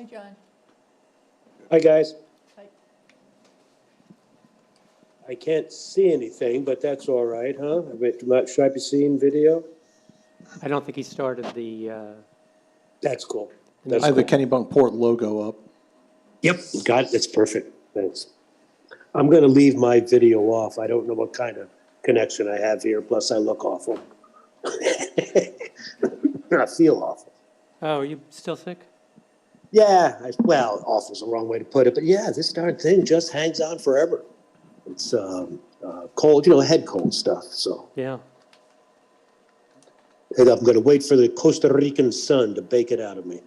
Hi, John. Hi, guys. Hi. I can't see anything, but that's all right, huh? Should I be seeing video? I don't think he started the, That's cool. I That's I have the cool. Kennebunkport logo up. Yep, got it. That's perfect. Thanks. I'm going to leave my video off. I don't know what kind of connection I have here, plus I look awful. I feel awful. oh, are you still sick? Yeah, well, awful's the wrong way to put it, but yeah, this darn thing just hangs on forever. It's cold, head cold stuff, so. Yeah. And I'm going to wait for the Costa Rican sun to bake it out of me.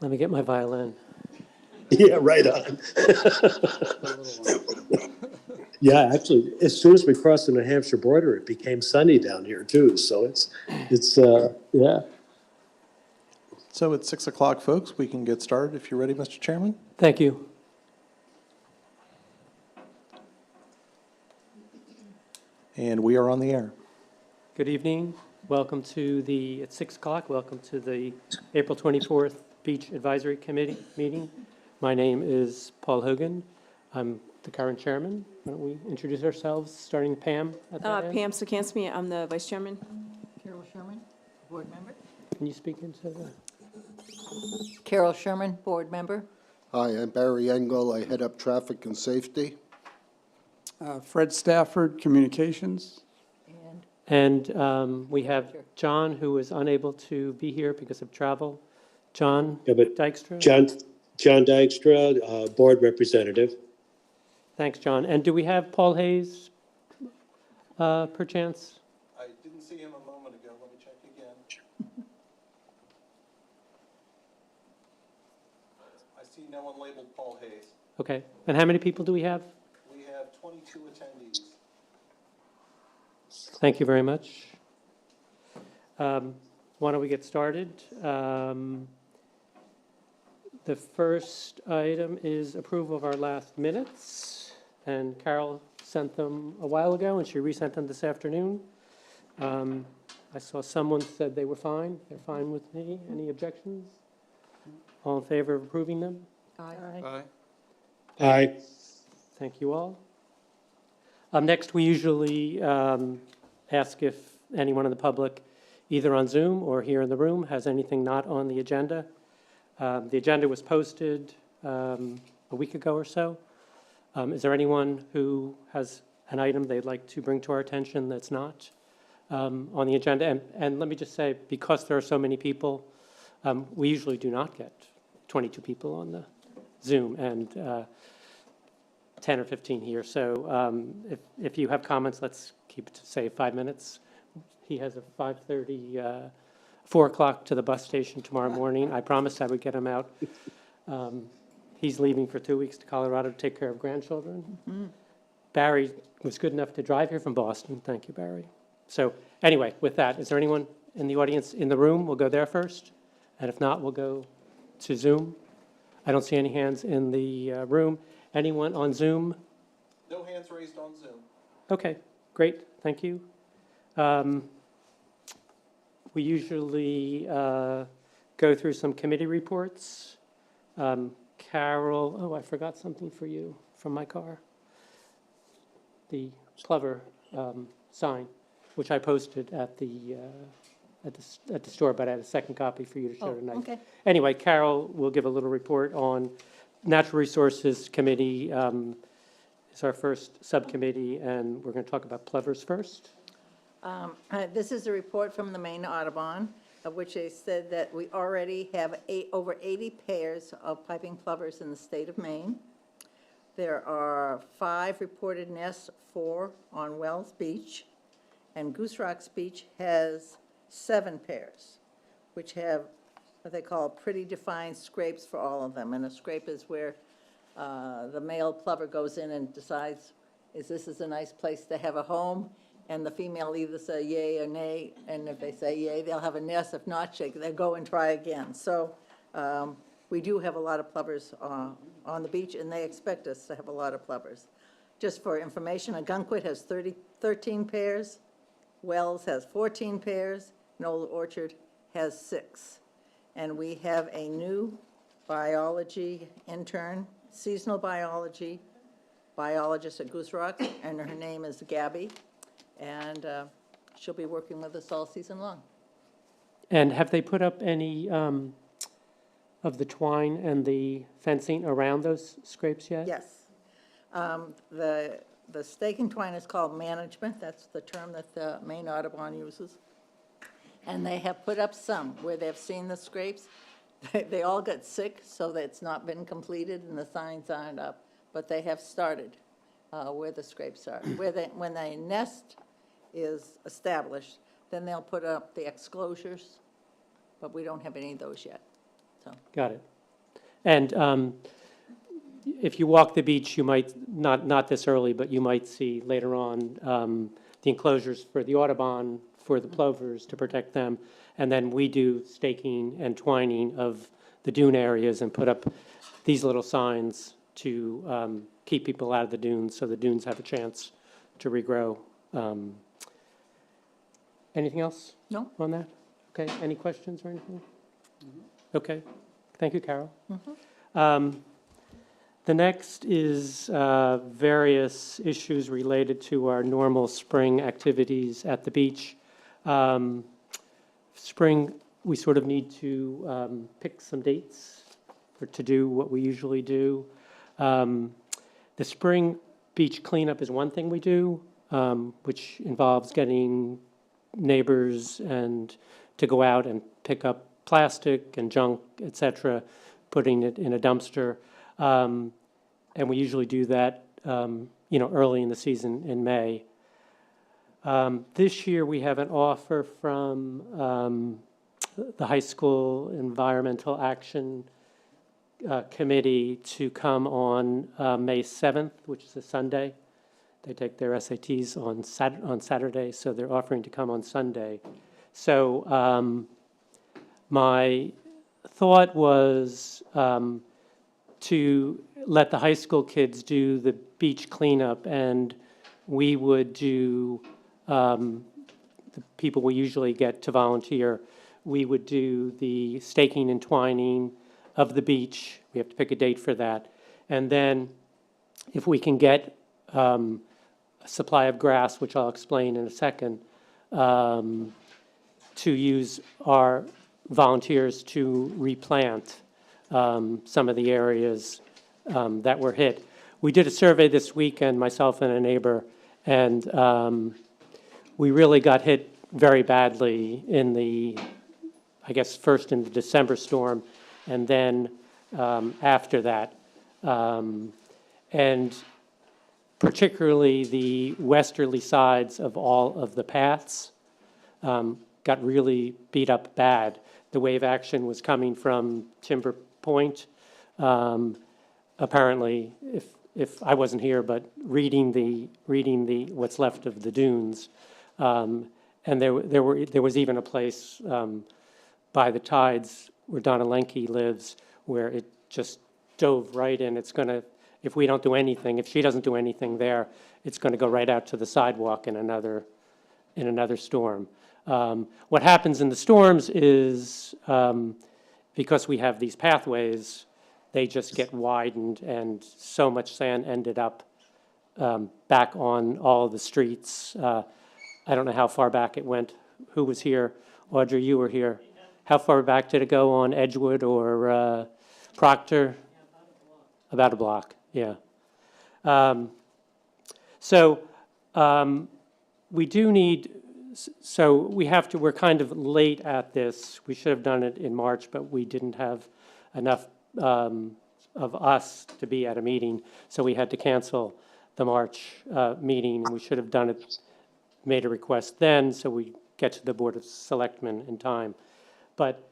Let me get my violin. Yeah, right on. Yeah, actually, as soon as we crossed the New Hampshire border, it became sunny down here too. So it's yeah. So it's 6 o'clock, folks. We can get started if you're ready, Mr. Chairman. Thank you. And we are on the air. Good evening. Welcome to at 6 o'clock, welcome to the April 24th Beach Advisory Committee meeting. My name is Paul Hogan. I'm the current chairman. Why don't we introduce ourselves, starting Pam at that end? Pam Sikansky, I'm the vice chairman. Carol Sherman, board member. Can you speak into the, Carol Sherman, board member. Hi, I'm Barry Engel. I head up traffic and safety. Fred Stafford, Communications. And we have John, who is unable to be here because of travel. John Yeah, but Dykstra? John Dykstra, board representative. Thanks, John. And do we have Paul Hayes, perchance? I didn't see him a moment ago. Let me check again. I see no one labeled Paul Hayes. Okay. And how many people do we have? We have 22 attendees. Thank you very much. Why don't we get started? The first item is approval of our last minutes, and Carol sent them a while ago, and she resent them this afternoon. I saw someone said they were fine. They're fine with me. Any objections? All in favor of approving them? Aye. Aye. Thank you all. Next, we usually ask if anyone in the public, either on Zoom or here in the room, has anything not on the agenda. The agenda was posted a week ago or so. Is there anyone who has an item they'd like to bring to our attention that's not on the agenda? And let me just say, because there are so many people, we usually do not get 22 people on the Zoom and 10 or 15 here. So if you have comments, let's keep it to, say, 5 minutes. He has a 5:30, 4 o'clock to the bus station tomorrow morning. I promised I would get him out. He's leaving for 2 weeks to Colorado to take care of grandchildren. Mm-hmm. Barry was good enough to drive here from Boston. Thank you, Barry. So anyway, with that, is there anyone in the audience in the room? We'll go there first. And if not, we'll go to Zoom. I don't see any hands in the room. Anyone on Zoom? No hands raised on Zoom. Okay, great, thank you. We usually go through some committee reports. Carol, oh, I forgot something for you from my car. The Plover sign, which I posted at the store, but I had a second copy for you to show tonight. Okay. Anyway, Carol will give a little report on Natural Resources Committee. It's our first subcommittee, and we're going to talk about plovers first. This is a report from the Maine Audubon, of which they said that we already have over 80 pairs of piping plovers in the state of Maine. There are 5 reported nests, 4 on Wells Beach, and Goose Rocks Beach has 7 pairs, which have what they call pretty defined scrapes for all of them. And a scrape is where the male plover goes in and decides, this is a nice place to have a home? And the female either say yay or nay, and if they say yay, they'll have a nest. If not, they'll go and try again. So we do have a lot of plovers on the beach, and they expect us to have a lot of plovers. Just for information, Ogunquit has 13 pairs, Wells has 14 pairs, and Old Orchard has 6. And we have a new biology intern, seasonal biologist at Goose Rock, and her name is Gabby. And she'll be working with us all season long. And have they put up any of the twine and the fencing around those scrapes yet? Yes. The stake and twine is called management. That's the term that the Maine Audubon uses. And they have put up some where they've seen the scrapes. They all got sick, so that it's not been completed and the signs aren't up. But they have started where the scrapes are. When the nest is established, then they'll put up the exclosures, but we don't have any of those yet, so. Got it. And if you walk the beach, you might, not this early, but you might see later on the enclosures for the Audubon, for the plovers to protect them. And then we do staking and twining of the dune areas and put up these little signs to keep people out of the dunes, so the dunes have a chance to regrow. Anything else? No. On that? Okay, any questions or anything? Okay, thank you, Carol. The next is various issues related to our normal spring activities at the beach. Spring, we sort of need to pick some dates to do what we usually do. The spring beach cleanup is one thing we do, which involves getting neighbors and to go out and pick up plastic and junk, et cetera, putting it in a dumpster. And we usually do that, early in the season in May. This year, we have an offer from the high school environmental action committee to come on May 7th, which is a Sunday. They take their SATs on Saturday, so they're offering to come on Sunday. So my thought was to let the high school kids do the beach cleanup, and we would do, the people we usually get to volunteer, we would do the staking and twining of the beach. We have to pick a date for that. And then if we can get a supply of grass, which I'll explain in a second, to use our volunteers to replant some of the areas that were hit. We did a survey this weekend, myself and a neighbor, and we really got hit very badly in the, I guess, first in the December storm, and then after that. And particularly the westerly sides of all of the paths got really beat up bad. The wave action was coming from Timber Point. Apparently, if I wasn't here, but reading the what's left of the dunes, and there was even a place by the tides where Donna Lenke lives, where it just dove right in. It's going to, if we don't do anything, if she doesn't do anything there, it's going to go right out to the sidewalk in another storm. What happens in the storms is, because we have these pathways, they just get widened, and so much sand ended up back on all the streets. I don't know how far back it went. Who was here? Audrey, you were here. How far back did it go on Edgewood or Proctor? About a block, yeah. So we do need, so we have to, we're kind of late at this. We should have done it in March, but we didn't have enough of us to be at a meeting, so we had to cancel the March meeting, and we should have done it, made a request then, so we get to the Board of Selectmen in time. But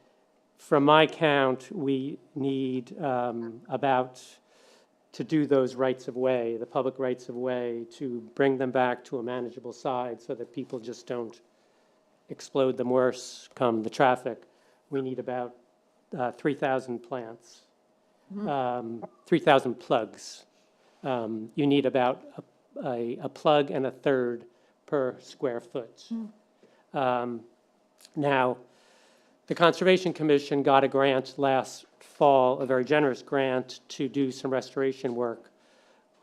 from my count, we need about, to do those rights of way, the public rights of way, to bring them back to a manageable side so that people just don't explode them worse come the traffic. We need about 3,000 plants, 3,000 plugs. You need about a plug and a third per square foot. Now, the Conservation Commission got a grant last fall, a very generous grant, to do some restoration work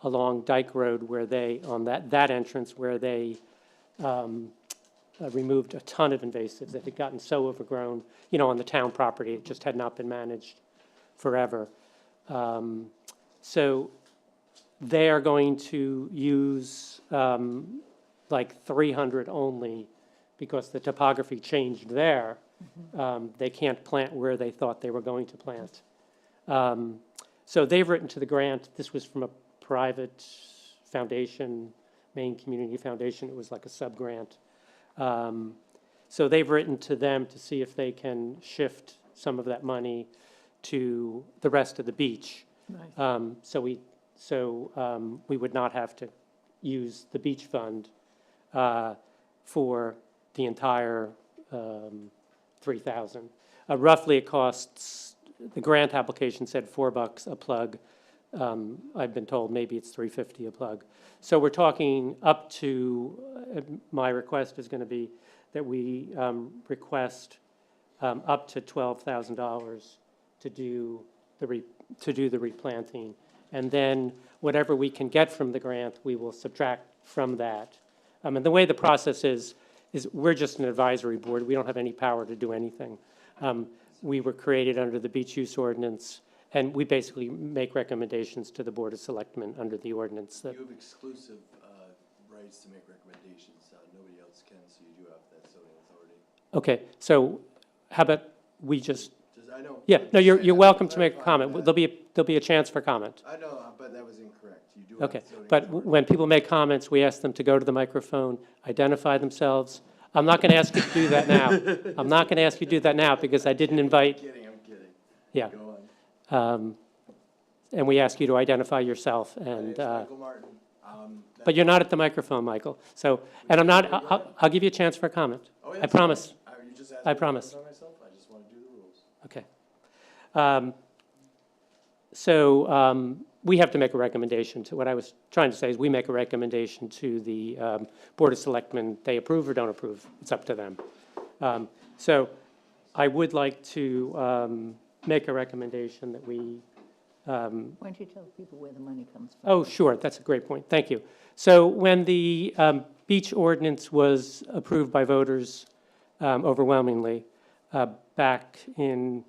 along Dyke Road where they, on that entrance where they removed a ton of invasives that had gotten so overgrown, on the town property, it just had not been managed forever. So they are going to use like 300 only because the topography changed there. They can't plant where they thought they were going to plant. So they've written to the grant. This was from a private foundation, Maine Community Foundation. It was like a sub-grant. So they've written to them to see if they can shift some of that money to the rest of the beach. So we would not have to use the beach fund for the entire 3,000. Roughly it costs, the grant application said $4 a plug. I've been told maybe it's $3.50 a plug. So we're talking up to, my request is going to be that we request up to $12,000 to do the replanting. And then whatever we can get from the grant, we will subtract from that. And the way the process is we're just an advisory board. We don't have any power to do anything. We were created under the beach use ordinance, and we basically make recommendations to the Board of Selectmen under the ordinance. That You have exclusive rights to make recommendations. Nobody else can, so you do have that zoning authority. Okay, so how about we just, I know. yeah, no, you're welcome to make a comment. There'll be a chance for comment. I know, but that was incorrect. You do have Okay, zoning but authority. when people make comments, we ask them to go to the microphone, identify themselves. I'm not going to ask you to do that now. I'm not going to ask you to do that now because I didn't invite, I'm kidding. yeah. Go on. And we ask you to identify yourself My name's and, Michael Martin. but you're not at the microphone, Michael. So, and I'm not, I'll give you a chance for a comment. Oh, yeah, I that's promise. fine. You just asked I me to promise. identify myself. I just want to do the rules. Okay. So we have to make a recommendation to, what I was trying to say is we make a recommendation to the Board of Selectmen. They approve or don't approve. It's up to them. So I would like to make a recommendation that we, Why don't you tell people where the money comes from? oh, sure, that's a great point. Thank you. So when the beach ordinance was approved by voters overwhelmingly back in,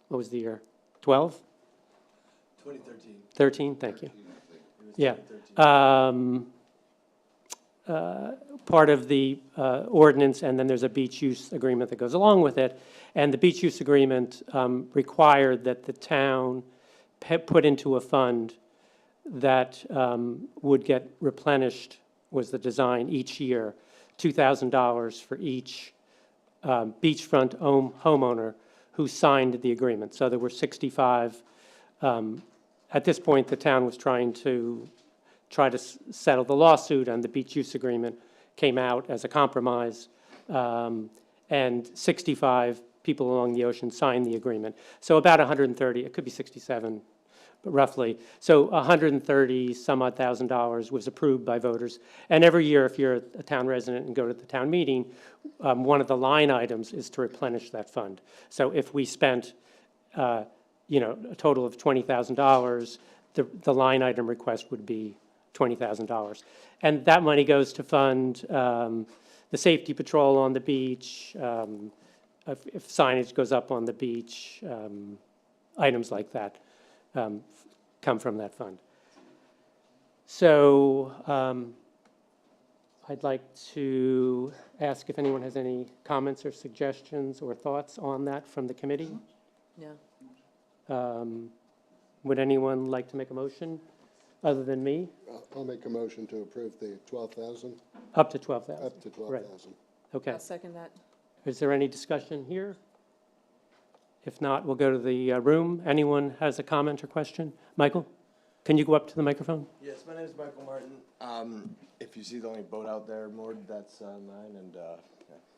what was the year? 12? 2013. 13, thank you. It was Yeah. 2013. Part of the ordinance, and then there's a beach use agreement that goes along with it. And the beach use agreement required that the town put into a fund that would get replenished, was the design, each year, $2,000 for each beachfront homeowner who signed the agreement. So there were 65. At this point, the town was trying to settle the lawsuit, and the beach use agreement came out as a compromise, and 65 people along the ocean signed the agreement. So about 130, it could be 67, but roughly. So 130 some odd $1,000 was approved by voters. And every year, if you're a town resident and go to the town meeting, one of the line items is to replenish that fund. So if we spent, a total of $20,000, the line item request would be $20,000. And that money goes to fund the safety patrol on the beach, if signage goes up on the beach, items like that come from that fund. So I'd like to ask if anyone has any comments or suggestions or thoughts on that from the committee. No. Would anyone like to make a motion other than me? I'll make a motion to approve the 12,000, Up to 12,000. up to 12,000. Okay. I'll second that. Is there any discussion here? If not, we'll go to the room. Anyone has a comment or question? Michael, can you go up to the microphone? Yes, my name is Michael Martin. If you see the only boat out there moored, that's mine. And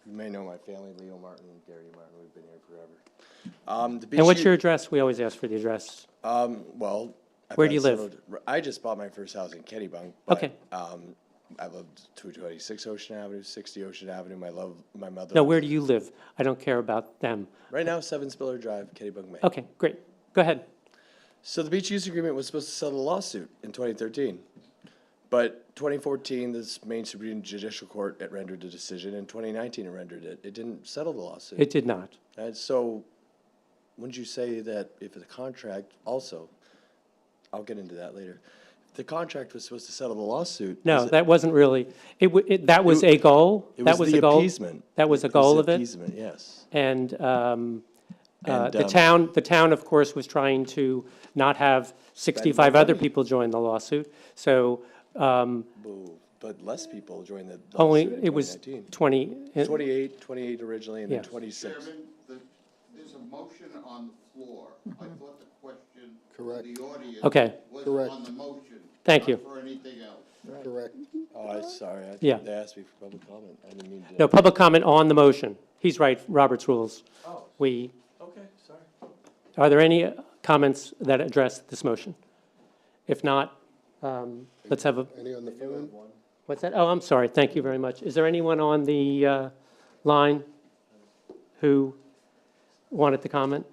you may know my family, Leo Martin and Gary Martin. We've been here forever. The beach And what's your address? We always ask for the address. Well, I've Where had do you live? I just bought my first house in Kennebunk. But, Okay. I love 226 Ocean Avenue, 60 Ocean Avenue. My mother. No, where do you live? I don't care about them. Right now, 7 Spiller Drive, Kennybunk, Maine. Okay, great. Go ahead. So the beach use agreement was supposed to settle the lawsuit in 2013. But 2014, this Maine Supreme Judicial Court, it rendered a decision. In 2019, it rendered it. It didn't settle the lawsuit. It did not. And so, wouldn't you say that if the contract also, I'll get into that later, if the contract was supposed to settle the lawsuit? No, that wasn't really, that was a goal. It That was a the goal. appeasement. That was a It goal the of it. appeasement, yes. And And, the town, of course, was trying to not have 65 other people join the lawsuit. So Boo. But less people joined the only, lawsuit in it was 2019. 20, 28 originally, and then Yeah. 26. Chairman, there's a motion on the floor. I thought the question Correct. to the audience Okay. was Correct. on the motion. Thank you. Not for anything else. Correct. Oh, I'm sorry. Yeah. They asked me for public comment. I didn't mean to. no, public comment on the motion. He's right, Robert's rules. Oh, We, okay, sorry. are there any comments that address this motion? If not, let's have a, Any on the phone? what's that? Oh, I'm sorry, thank you very much. Is there anyone on the line who wanted to comment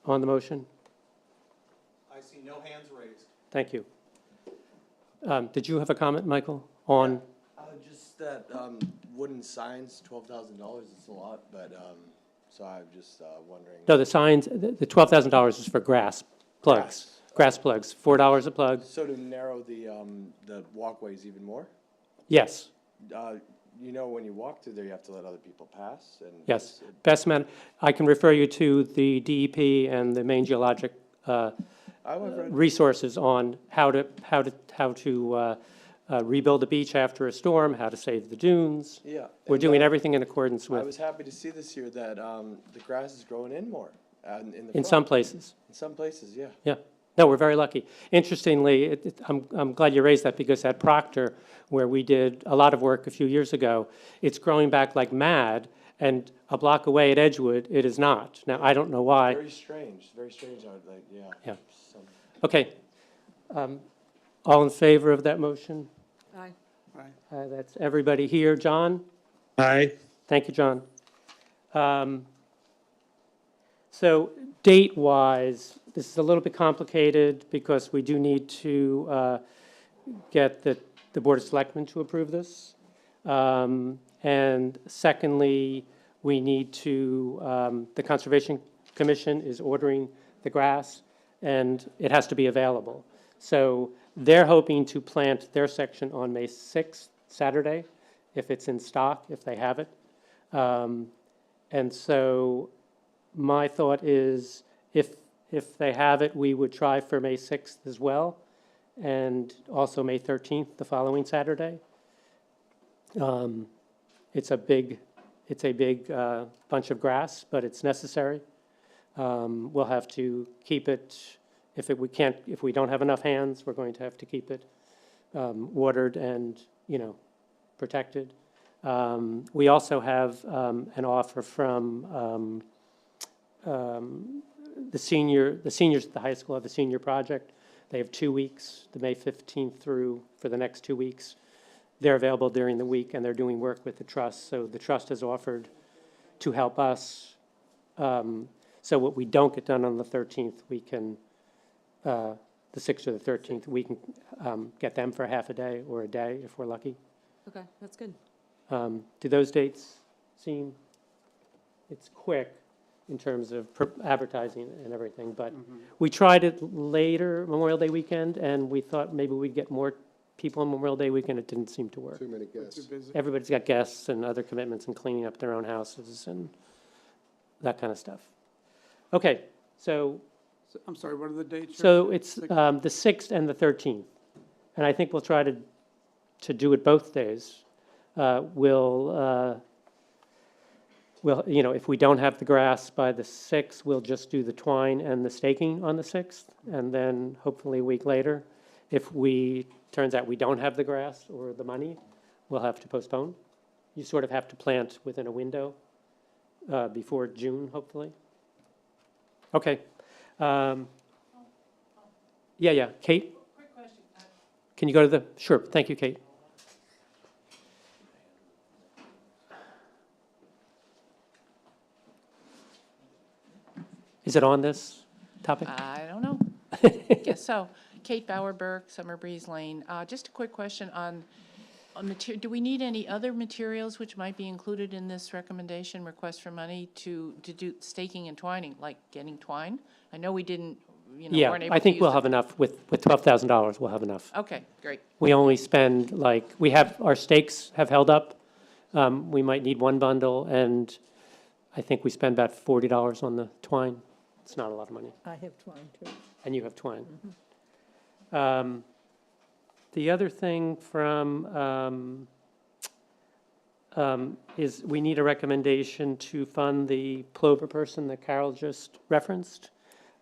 on the motion? I see no hands raised. Thank you. Did you have a comment, Michael, on? Just that wooden signs, $12,000 is a lot, but, so I'm just wondering. No, the signs, the $12,000 is for grass plugs. Grass plugs, $4 a plug. So to narrow the walkways even more? Yes, You know, when you walk through there, you have to let other people pass, and. yes. Best man, I can refer you to the DEP and the Maine Geologic I've read, resources on how to rebuild a beach after a storm, how to save the dunes. yeah. We're and, doing everything in accordance I with, was happy to see this year that the grass is growing in more in the in front. some places. In some places, yeah. Yeah. No, we're very lucky. Interestingly, I'm glad you raised that because at Proctor, where we did a lot of work a few years ago, it's growing back like mad, and a block away at Edgewood, it is not. Now, I don't know why. Very strange, like, yeah. Yeah. Some- Okay. All in favor of that motion? Aye. That's everybody here. John? Aye. Thank you, John. So date-wise, this is a little bit complicated because we do need to get the Board of Selectmen to approve this. And secondly, we need to, the Conservation Commission is ordering the grass, and it has to be available. So they're hoping to plant their section on May 6th, Saturday, if it's in stock, if they have it. And so my thought is, if they have it, we would try for May 6th as well, and also May 13th, the following Saturday. It's a big bunch of grass, but it's necessary. We'll have to keep it, if we don't have enough hands, we're going to have to keep it watered and, protected. We also have an offer from the seniors at the high school have a senior project. They have 2 weeks, the May 15th through, for the next 2 weeks. They're available during the week, and they're doing work with the trust. So the trust has offered to help us. So what we don't get done on the 13th, we can, the 6th or the 13th, we can get them for half a day or a day if we're lucky. Okay, that's good. Do those dates seem, it's quick in terms of advertising and everything, but we tried it later, Memorial Day weekend, and we thought maybe we'd get more people on Memorial Day weekend. It didn't seem to work. Too many guests. Too busy. Everybody's got guests and other commitments and cleaning up their own houses and that kind of stuff. Okay, so I'm sorry, what are the dates? it's the 6th and the 13th, and I think we'll try to do it both days. We'll, if we don't have the grass by the 6th, we'll just do the twine and the staking on the 6th, and then hopefully a week later, if turns out we don't have the grass or the money, we'll have to postpone. You sort of have to plant within a window before June, hopefully. Okay. Yeah, Kate? Quick question. Can you go to sure, thank you, Kate. Is it on this topic? I don't know. Guess so. Kate Bauer Burke, Summer Breeze Lane. Just a quick question on do we need any other materials which might be included in this recommendation, request for money to do staking and twining, like getting twine? I know we didn't, Yeah, weren't able I to think use we'll the- have enough. With $12,000, we'll have enough. Okay, great. We only spend our stakes have held up. We might need one bundle, and I think we spend about $40 on the twine. It's not a lot of money. I have twine too. And you have twine. The other thing from, is we need a recommendation to fund the Plover person that Carol just referenced.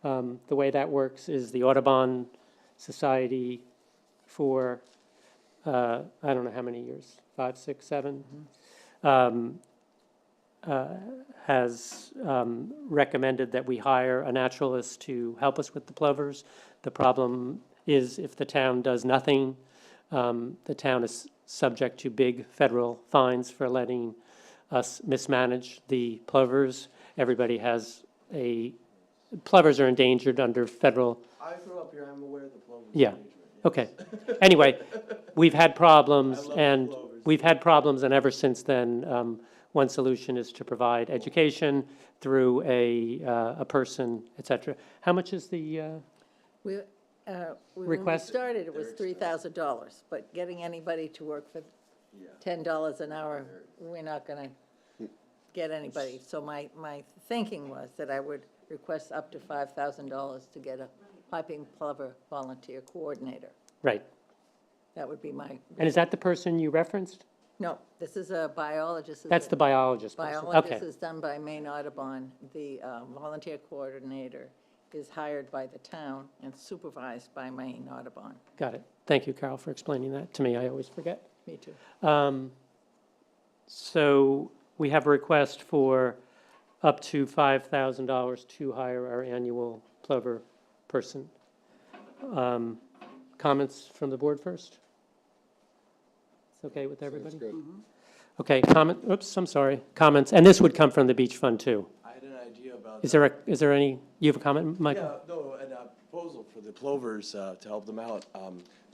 The way that works is the Audubon Society for, I don't know how many years, 5, 6, 7, has recommended that we hire a naturalist to help us with the plovers. The problem is if the town does nothing, the town is subject to big federal fines for letting us mismanage the plovers. Everybody has plovers are endangered under federal. I grew up here, I'm aware of the Plover. Yeah. Okay. Anyway, we've had problems, and ever since then, one solution is to provide education through a person, et cetera. How much is the, When we Request- started, it was $3,000, but getting anybody to work for $10 an hour, we're not gonna get anybody. So my thinking was that I would request up to $5,000 to get a piping plover volunteer coordinator. right. That would be my, And is that the person you referenced? no, this is a biologist. That's the biologist person. Biologist Okay, is done by Maine Audubon. The volunteer coordinator is hired by the town and supervised by Maine Audubon. got it. Thank you, Carol, for explaining that to me. I always forget. Me too. So we have a request for up to $5,000 to hire our annual Plover person. Comments from the board first? It's okay with everybody? Okay, I'm sorry, comments, and this would come from the beach fund too. I had an idea about. Is there any, you have a comment, Michael? Yeah, no, and a proposal for the Plovers to help them out.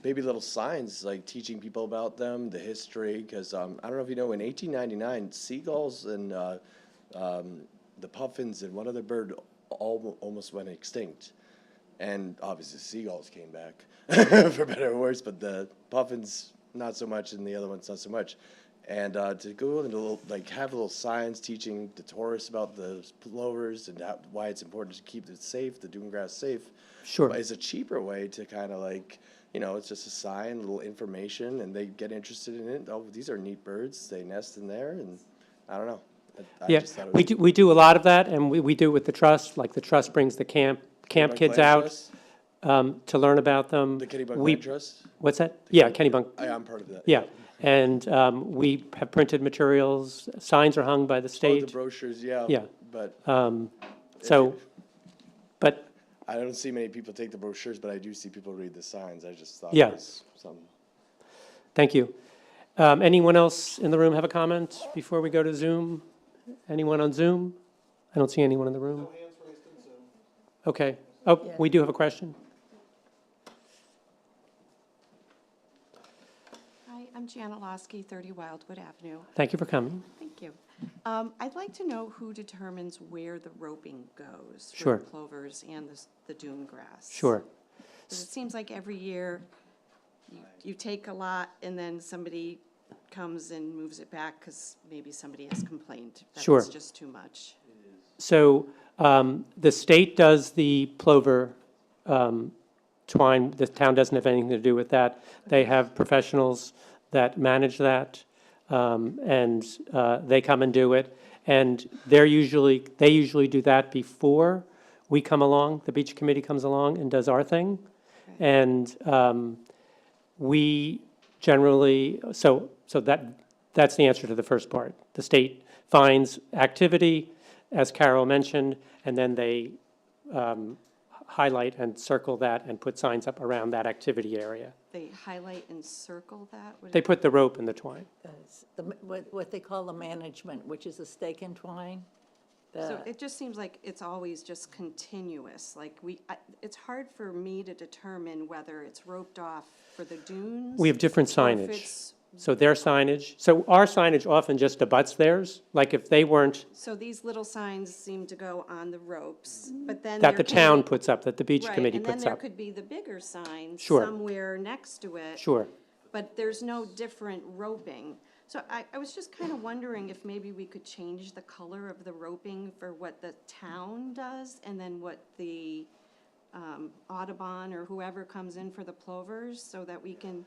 Maybe little signs, like teaching people about them, the history, because I don't know if you know, in 1899, seagulls and the puffins and one other bird almost went extinct. And obviously seagulls came back, for better or worse, but the puffins, not so much, and the other ones, not so much. And to go into have little signs teaching the tourists about the plovers and why it's important to keep it safe, the dune grass safe. Sure. But it's a cheaper way to kind of it's just a sign, little information, and they get interested in it. Oh, these are neat birds. They nest in there, and I don't know. I Yeah, just thought it was we do a lot of that, and we do it with the trust, like the trust brings the camp Kennybunk kids Land out Trust? to learn about them. The Kennybunk We- Land Trust? What's that? Yeah, Kennybunk. I'm part of that. Yeah, and we have printed materials, signs are hung by the Oh, the state. brochures, yeah. Yeah. But So, but, I don't see many people take the brochures, but I do see people read the signs. I just thought Yeah. it was something. thank you. Anyone else in the room have a comment before we go to Zoom? Anyone on Zoom? I don't see anyone in the room. Okay. Oh, Yeah. we do have a question. Hi, I'm Janet Losky, 30 Wildwood Avenue. Thank you for coming. Thank you. I'd like to know who determines where the roping goes for Sure. the plovers and the dune grass. Sure. 'Cause it seems like every year you take a lot and then somebody comes and moves it back because maybe somebody has complained that Sure. it's just too much. So the state does the plover twine. The town doesn't have anything to do with that. They have professionals that manage that, and they come and do it. And they usually do that before we come along. The beach committee comes along and does our thing. And we generally, so that's the answer to the first part. The state finds activity, as Carol mentioned, and then they highlight and circle that and put signs up around that activity area. They highlight and circle that? They put the rope in the twine. What they call the management, which is a stake and twine. So it just seems like it's always just continuous, like it's hard for me to determine whether it's roped off for the dunes. We have different or if signage. it's- So their signage, so our signage often just abuts theirs. Like if they weren't, So these little signs seem to go on the ropes, but then. that the there can town be- puts up, that the beach Right, committee and then puts there up. could be the bigger signs Sure. somewhere next to it. Sure. But there's no different roping. So I was just kind of wondering if maybe we could change the color of the roping for what the town does, and then what the Audubon or whoever comes in for the plovers, so that we can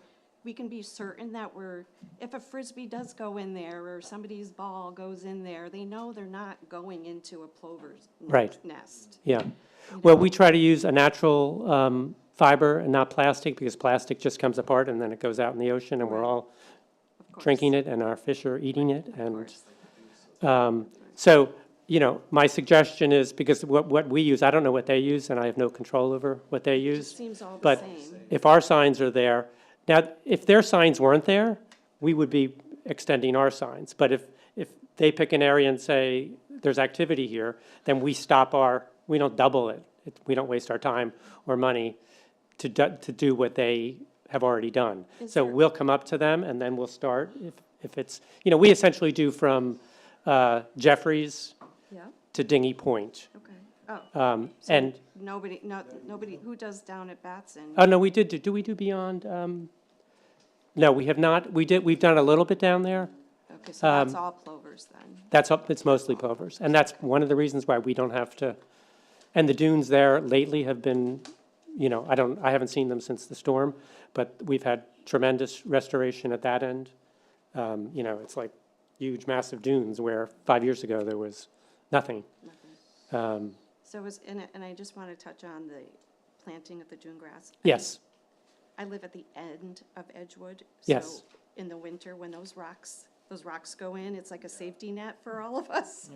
be certain that if a Frisbee does go in there, or somebody's ball goes in there, they know they're not going into a plover's Right. nest. Yeah. Well, we try to use a natural fiber and not plastic, because plastic just comes apart and then it goes out in the ocean and we're Right. all Of course. drinking it and our fish are eating it. Of And course. so, my suggestion is, because what we use, I don't know what they use, and I have no control over what they It use. just seems all the But same. if our signs are there, now, if their signs weren't there, we would be extending our signs. But if they pick an area and say, there's activity here, then we don't double it. We don't waste our time or money to do what they have already done. Is So there- we'll come up to them and then we'll start. If it's, we essentially do from Jeffries Yeah, to Dinghy Point. okay. Oh, so And, nobody, who does down at Batson? oh, no, we do we do beyond? No, we have not. We've done a little bit down there. Okay, so that's all plovers then. It's mostly plovers. And that's one of the reasons why we don't have to, and the dunes there lately have been, I haven't seen them since the storm, but we've had tremendous restoration at that end. It's like huge, massive dunes where 5 years ago there was nothing. So and I just want to touch on the planting of the dune grass. Yes, I live at the end of Edgewood. Yes. So in the winter, when those rocks go in, it's like a safety net for all of us.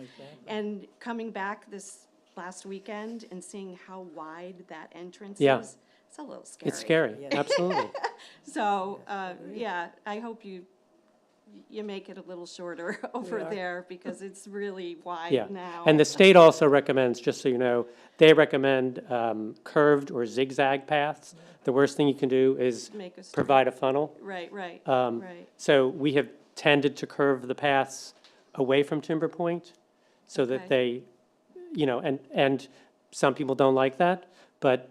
And coming back this last weekend and seeing how wide that entrance Yeah. is, it's a little scary. it's scary, absolutely. So, yeah, I hope you make it a little shorter over there, because it's really Yeah. wide now. And the state also recommends, just so you know, they recommend curved or zigzag paths. The worst thing you can do is Make a straight- provide a funnel. Right, right, Um, right. So we have tended to curve the paths away from Timber Point so that Okay. they, and some people don't like that, but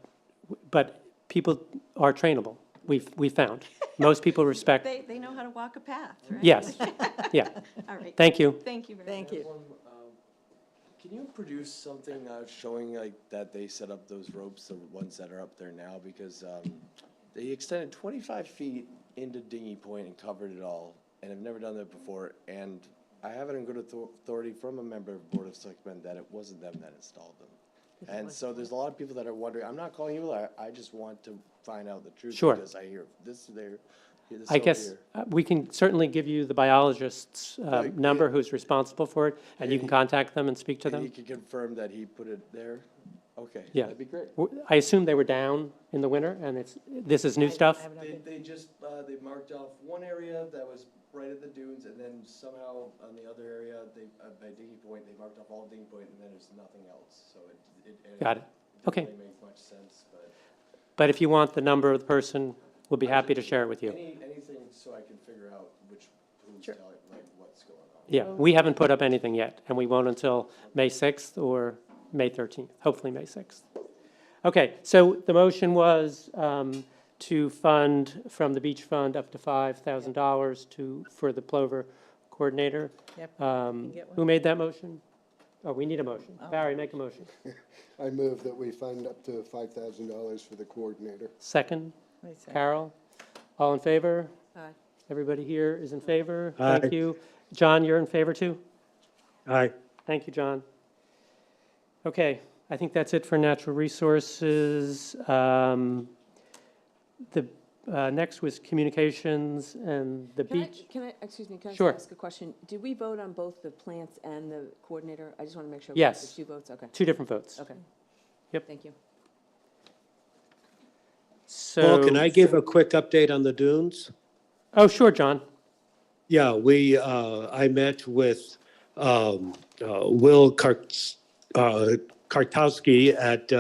people are trainable, we've found. Most people respect, They know how to walk a path, right? yes, yeah. All right. Thank you. Thank you very much. Thank you. Can you produce something showing that they set up those ropes, the ones that are up there now? Because they extended 25 feet into Dinghy Point and covered it all, and I've never done that before. And I have it in good authority from a member of Board of Selectmen that it wasn't them that installed them. And so there's a lot of people that are wondering, I'm not calling you, I just want to find out the truth. Sure. Because I hear this there, hear this I over guess here. we can certainly give you the biologist's Right. number who's responsible for it, and you can contact them and speak to And he them. can confirm that he put it there? Okay, Yeah. that'd be great. I assume they were down in the winter, and this is new stuff? They just, they marked off one area that was right at the dunes, and then somehow on the other area, by Dinghy Point, they marked off all Dinghy Point, and then there's nothing else, so Got it. Okay. Doesn't really make much sense, but. But if you want the number of the person, we'll be happy to share it with you. Anything so I can figure out who's telling, what's going on. Yeah, we haven't put up anything yet, and we won't until May 6th or May 13th, hopefully May 6th. Okay, so the motion was to fund from the beach fund up to $5,000 for the Plover coordinator. Yep, get one. Who made that motion? Oh, we need a motion. Barry, make a motion. I move that we fund up to $5,000 for the coordinator. Second, Wait a second. Carol, all in favor? Aye. Everybody here is in favor? Aye. Thank you. John, you're in favor too? Aye. Thank you, John. Okay, I think that's it for natural resources. Next was communications and the beach. Excuse me, can I Sure. just ask a question? Did we vote on both the plants and the coordinator? I just want to make sure. Yes. There's 2 votes, okay, Two different votes. okay. Yep. Thank you. So. Paul, can I give a quick update on the dunes? Oh, sure, John. Yeah, I met with Will Kartowski at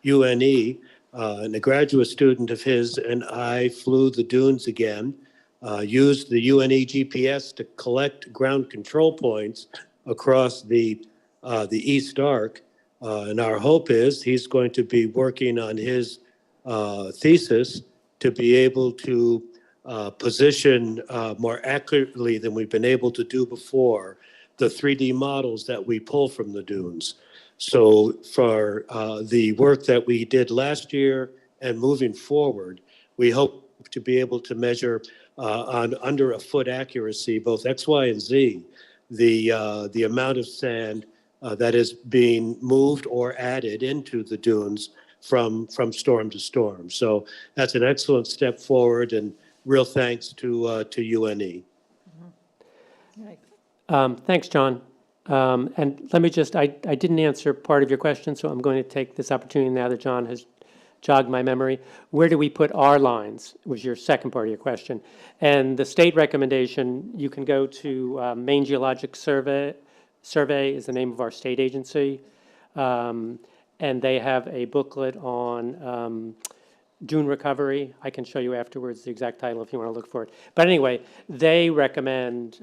UNE, and a graduate student of his, and I flew the dunes again, used the UNE GPS to collect ground control points across the East Arc. And our hope is he's going to be working on his thesis to be able to position more accurately than we've been able to do before the 3D models that we pull from the dunes. So for the work that we did last year and moving forward, we hope to be able to measure on under a foot accuracy, both X, Y, and Z, the amount of sand that is being moved or added into the dunes from storm to storm. So that's an excellent step forward, and real thanks to UNE. Thanks, John. And let me just, I didn't answer part of your question, so I'm going to take this opportunity now that John has jogged my memory. Where do we put our lines, was your second part of your question. And the state recommendation, you can go to Maine Geologic Survey is the name of our state agency. And they have a booklet on dune recovery. I can show you afterwards the exact title if you want to look for it. But anyway, they recommend,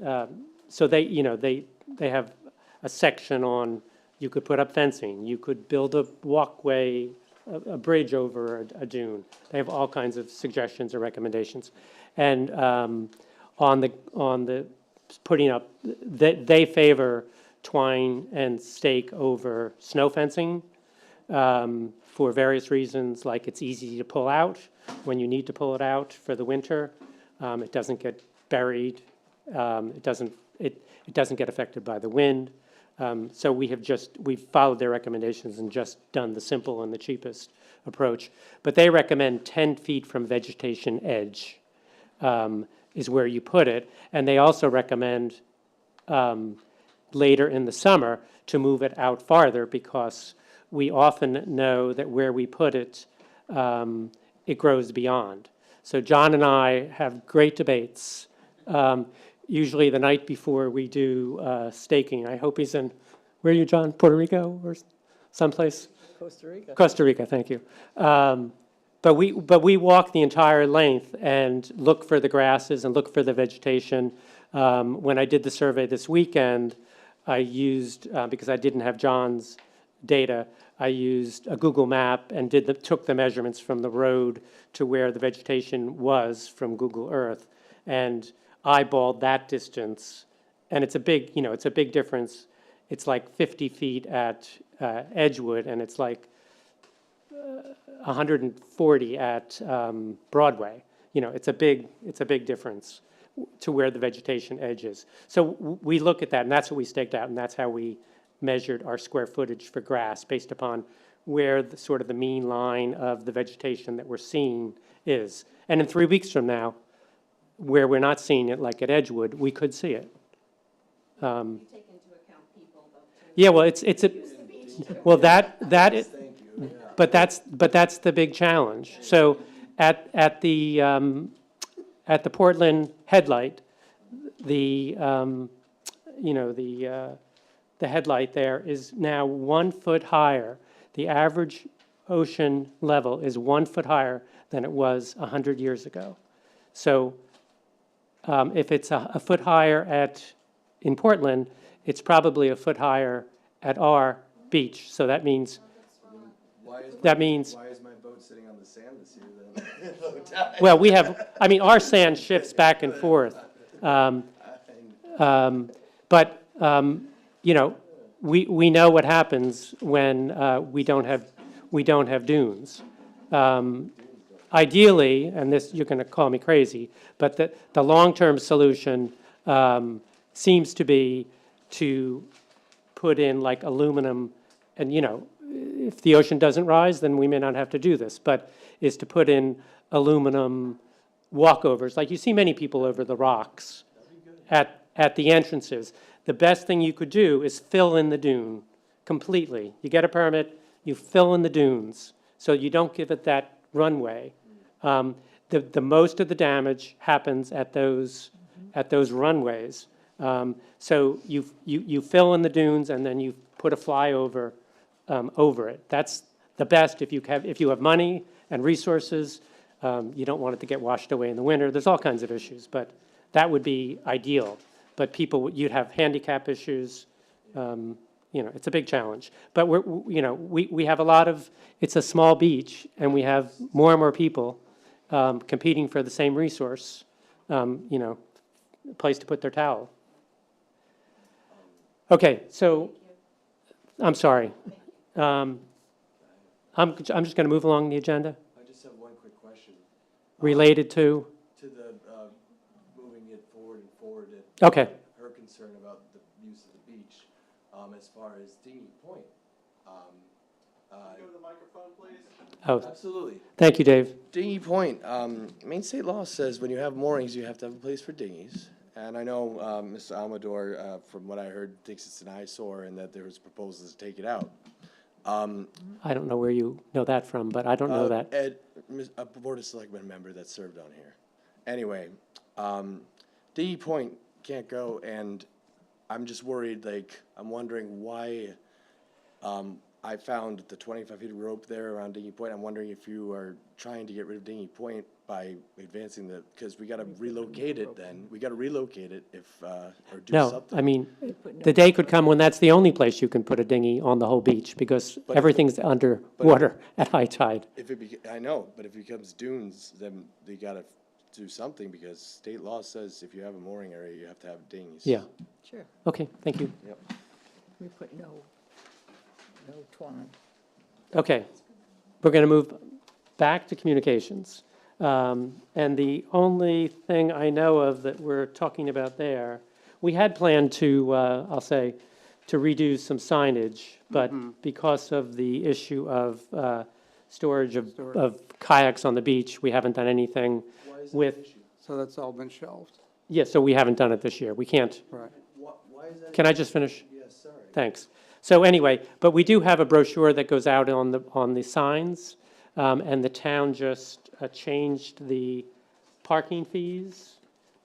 so they have a section on, you could put up fencing, you could build a walkway, a bridge over a dune. They have all kinds of suggestions or recommendations. And on the putting up, they favor twine and stake over snow fencing for various reasons, like it's easy to pull out when you need to pull it out for the winter. It doesn't get buried. It doesn't get affected by the wind. So we've followed their recommendations and just done the simple and the cheapest approach. But they recommend 10 feet from vegetation edge is where you put it. And they also recommend later in the summer to move it out farther, because we often know that where we put it, it grows beyond. So John and I have great debates, usually the night before we do staking. I hope he's in, where are you, John? Puerto Rico or someplace? Costa Rica. Costa Rica, thank you. But we walk the entire length and look for the grasses and look for the vegetation. When I did the survey this weekend, I used, because I didn't have John's data, I used a Google map and took the measurements from the road to where the vegetation was from Google Earth, and eyeballed that distance. And it's a big difference. It's like 50 feet at Edgewood, and it's like 140 at Broadway. It's a big difference to where the vegetation edge is. So we look at that, and that's what we staked out, and that's how we measured our square footage for grass based upon where the sort of the mean line of the vegetation that we're seeing is. And in 3 weeks from now, where we're not seeing it, like at Edgewood, we could see it. You take into account people, though, too. Yeah, well, well, but that's the big challenge. So at the Portland headlight, the headlight there is now 1 foot higher. The average ocean level is 1 foot higher than it was 100 years ago. So if it's a foot higher in Portland, it's probably a foot higher at our beach. So that means Why is my boat sitting on the sand this year then? well, our sand shifts back and forth. But we know what happens when we don't have dunes. Ideally, and this, you're going to call me crazy, but the long-term solution seems to be to put in like aluminum, and if the ocean doesn't rise, then we may not have to do this, but is to put in aluminum walkovers, like you see many people over the rocks at the entrances. The best thing you could do is fill in the dune completely. You get a permit, you fill in the dunes, so you don't give it that runway. The most of the damage happens at those runways. So you fill in the dunes and then you put a flyover over it. That's the best if you have money and resources. You don't want it to get washed away in the winter. There's all kinds of issues, but that would be ideal. But you'd have handicap issues. It's a big challenge. But we have a lot of, it's a small beach, and we have more and more people competing for the same resource, a place to put their towel. Okay, so, I'm sorry. I'm just going to move along the agenda, I just have one quick question. related to, To the, moving it forward and forward, okay, her concern about the use of the beach, as far as Dinghy Point. Go to the microphone, please. oh, Absolutely. thank you, Dave. Dinghy Point, Maine state law says when you have moorings, you have to have a place for dinghies. And I know, Mr. Almador, from what I heard, thinks it's an eyesore and that there was proposals to take it out. I don't know where you know that from, but I don't know that. A Board of Selectmen member that served on here. Anyway, Dinghy Point can't go, and I'm just worried, I'm wondering why, I found the 25 feet of rope there around Dinghy Point. I'm wondering if you are trying to get rid of Dinghy Point by advancing because we gotta relocate it then. We gotta relocate it or do No, something. I mean, the day could come when that's the only place you can put a dinghy on the whole beach, because But if- everything's underwater at high tide. I know, but if it becomes dunes, then they gotta do something because state law says if you have a mooring area, you have to have dinghies. Yeah, Sure, okay, thank you. Yep. we put no twine. Okay, we're going to move back to communications. And the only thing I know of that we're talking about there, we had planned to, I'll say, to redo some signage, but because of the issue of storage of kayaks on the beach, we haven't done anything with, So that's all been shelved, yeah, so we haven't done it this year. We can't. right? Why is that? Can I just finish? Yes, sorry. Thanks. So anyway, but we do have a brochure that goes out on the signs, and the town just changed the parking fees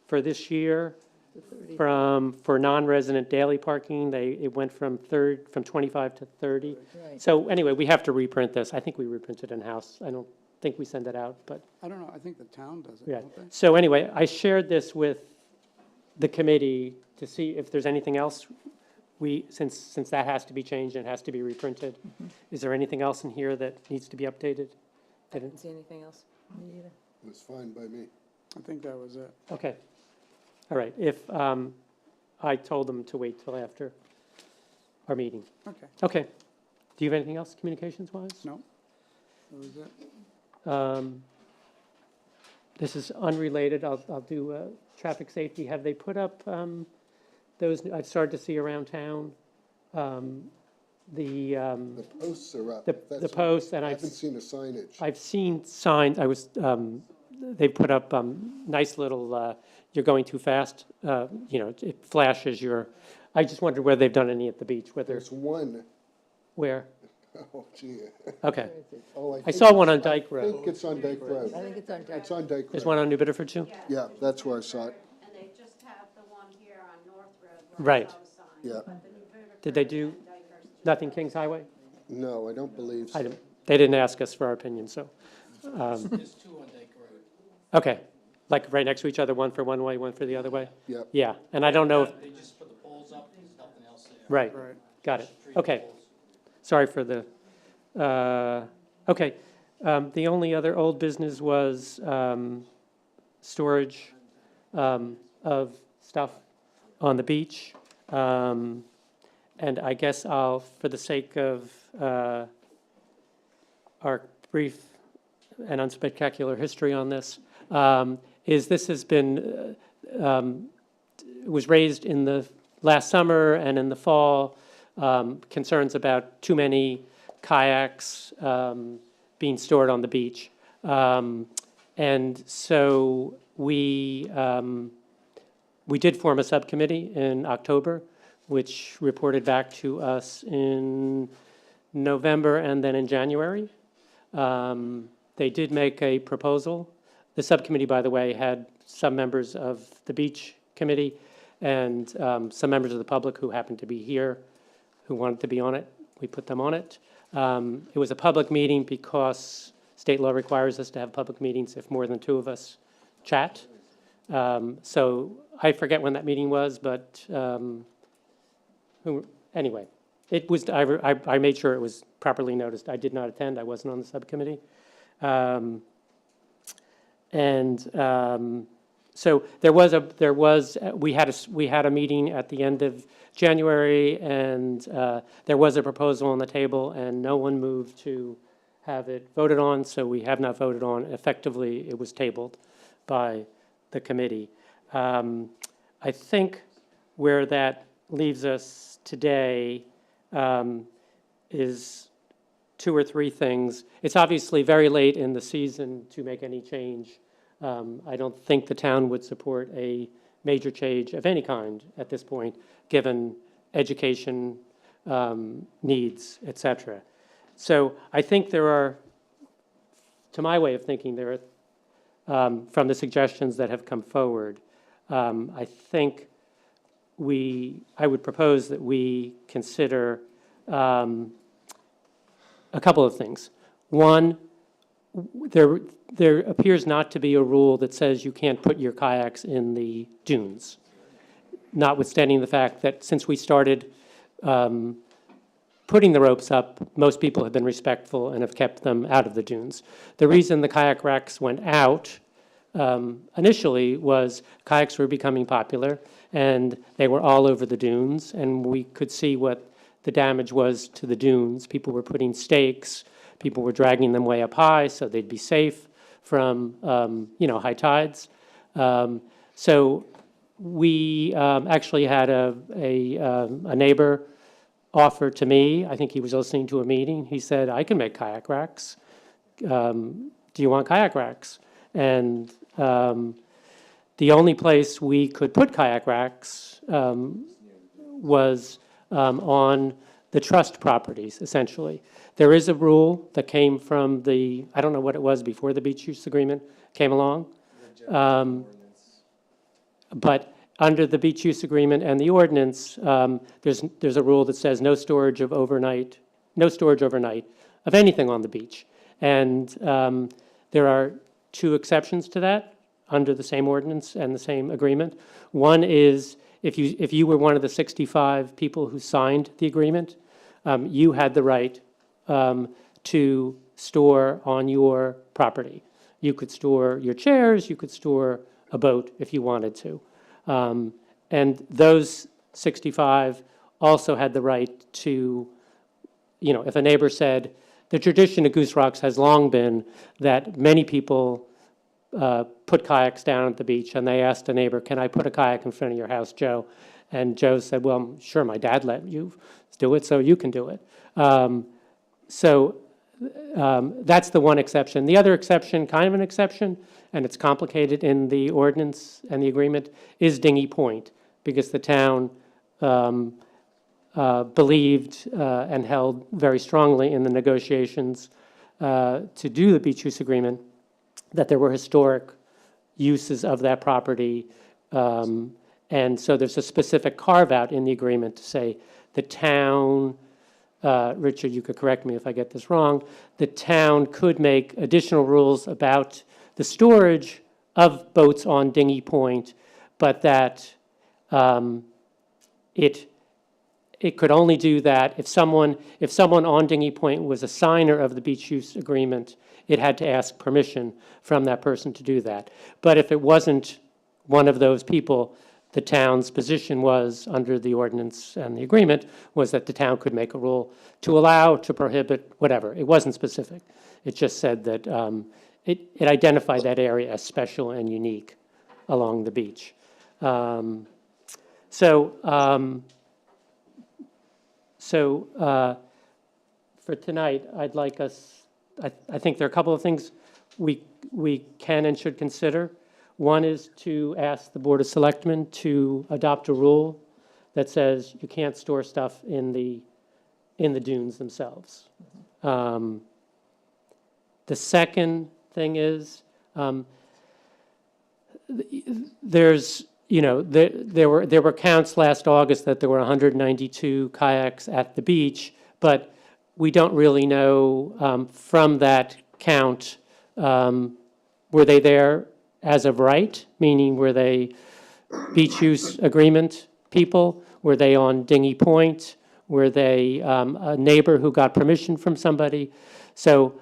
for this year for non-resident daily parking. It went from 25 to 30. Right. So anyway, we have to reprint this. I think we reprinted in-house. I don't think we send it out, but I don't know, I think the town does it, yeah. don't they? So anyway, I shared this with the committee to see if there's anything else since that has to be changed and has to be reprinted. Is there anything else in here that needs to be updated? I didn't see anything else. Me either. It was fine by me. I think that was it. Okay. All right. If, I told them to wait till after our meeting. Okay, Okay. Do you have anything else communications-wise? no, that was it. This is unrelated. I'll do traffic safety. Have they put up those, I've started to see around town, The posts are up. the That's- posts, and I I've haven't seen a signage. I've seen signs, they put up nice little, you're going too fast, it flashes I just wondered whether they've done any at the beach, There's one, where? oh gee. Okay. Oh, I think saw one on it's- Dyke I Road. think it's on Dyke Road. I think it's on It's on Dyke There's Road. one on New Bedford too? Yeah, that's where I saw it. And they just have the one here on North Road. Right. Yeah. Did they do nothing Kings Highway? No, I don't believe so. They didn't ask us for our opinion, so. There's two on Dyke Road. Okay, like right next to each other, one for one way, one for the other way? Yep. Yeah, and I don't know if, They just put the poles up, there's nothing else there. right, Right. got it. Tree Okay, poles. sorry for the, okay. The only other old business was storage of stuff on the beach. And I guess I'll, for the sake of our brief and unspectacular history on this, this has been, was raised in the last summer and in the fall, concerns about too many kayaks being stored on the beach. And so we did form a subcommittee in October, which reported back to us in November and then in January. They did make a proposal. The subcommittee, by the way, had some members of the beach committee and some members of the public who happened to be here, who wanted to be on it, we put them on it. It was a public meeting because state law requires us to have public meetings if more than 2 of us chat. So I forget when that meeting was, but anyway, it was. I made sure it was properly noticed. I did not attend. I wasn't on the subcommittee, so we had a meeting at the end of January, and there was a proposal on the table, and no one moved to have it voted on. So we have not voted on. Effectively, it was tabled by the committee. I think where that leaves us today is 2 or 3 things. It's obviously very late in the season to make any change. I don't think the town would support a major change of any kind at this point, given education needs, et cetera. So I think there are, to my way of thinking, there are, from the suggestions that have come forward, I think I would propose that we consider a couple of things. One, there appears not to be a rule that says you can't put your kayaks in the dunes, notwithstanding the fact that since we started putting the ropes up, most people have been respectful and have kept them out of the dunes. The reason the kayak racks went out initially was kayaks were becoming popular, and they were all over the dunes, and we could see what the damage was to the dunes. People were putting stakes, people were dragging them way up high so they'd be safe from high tides. So we actually had a neighbor offer to me. I think he was listening to a meeting. He said, "I can make kayak racks. Do you want kayak racks?" And the only place we could put kayak racks was on the trust properties, essentially. There is a rule that came from I don't know what it was before the beach use agreement came along. But under the beach use agreement and the ordinance, there's a rule that says no storage overnight of anything on the beach. And there are 2 exceptions to that under the same ordinance and the same agreement. One is if you were one of the 65 people who signed the agreement, you had the right to store on your property. You could store your chairs, you could store a boat if you wanted to. And those 65 also had the right to, if a neighbor said, the tradition at Goose Rocks has long been that many people put kayaks down at the beach, and they asked a neighbor, "Can I put a kayak in front of your house, Joe?" And Joe said, "Well, sure, my dad let you do it, so you can do it." So that's the one exception. The other exception, kind of an exception, and it's complicated in the ordinance and the agreement, is Dinghy Point, because the town believed and held very strongly in the negotiations to do the beach use agreement that there were historic uses of that property. And so there's a specific carve-out in the agreement to say the town, Richard, you could correct me if I get this wrong, the town could make additional rules about the storage of boats on Dinghy Point, but that it could only do that if someone on Dinghy Point was a signer of the beach use agreement, it had to ask permission from that person to do that. But if it wasn't one of those people, the town's position was, under the ordinance and the agreement, was that the town could make a rule to allow, to prohibit, whatever. It wasn't specific. It just said that it identified that area as special and unique along the beach. For tonight, I'd like us, I think there are a couple of things we can and should consider. One is to ask the Board of Selectmen to adopt a rule that says you can't store stuff in the dunes themselves. The second thing is there's you know, there were counts last August that there were 192 kayaks at the beach, but we don't really know from that count, were they there as of right? Meaning, were they beach use agreement people? Were they on Dinghy Point? Were they a neighbor who got permission from somebody? So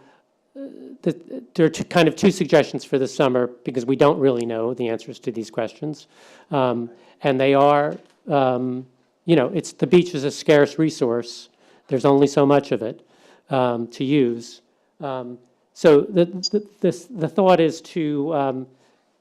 there are kind of two suggestions for the summer, because we don't really know the answers to these questions. And they are, you know, the beach is a scarce resource. There's only so much of it to use. So the thought is to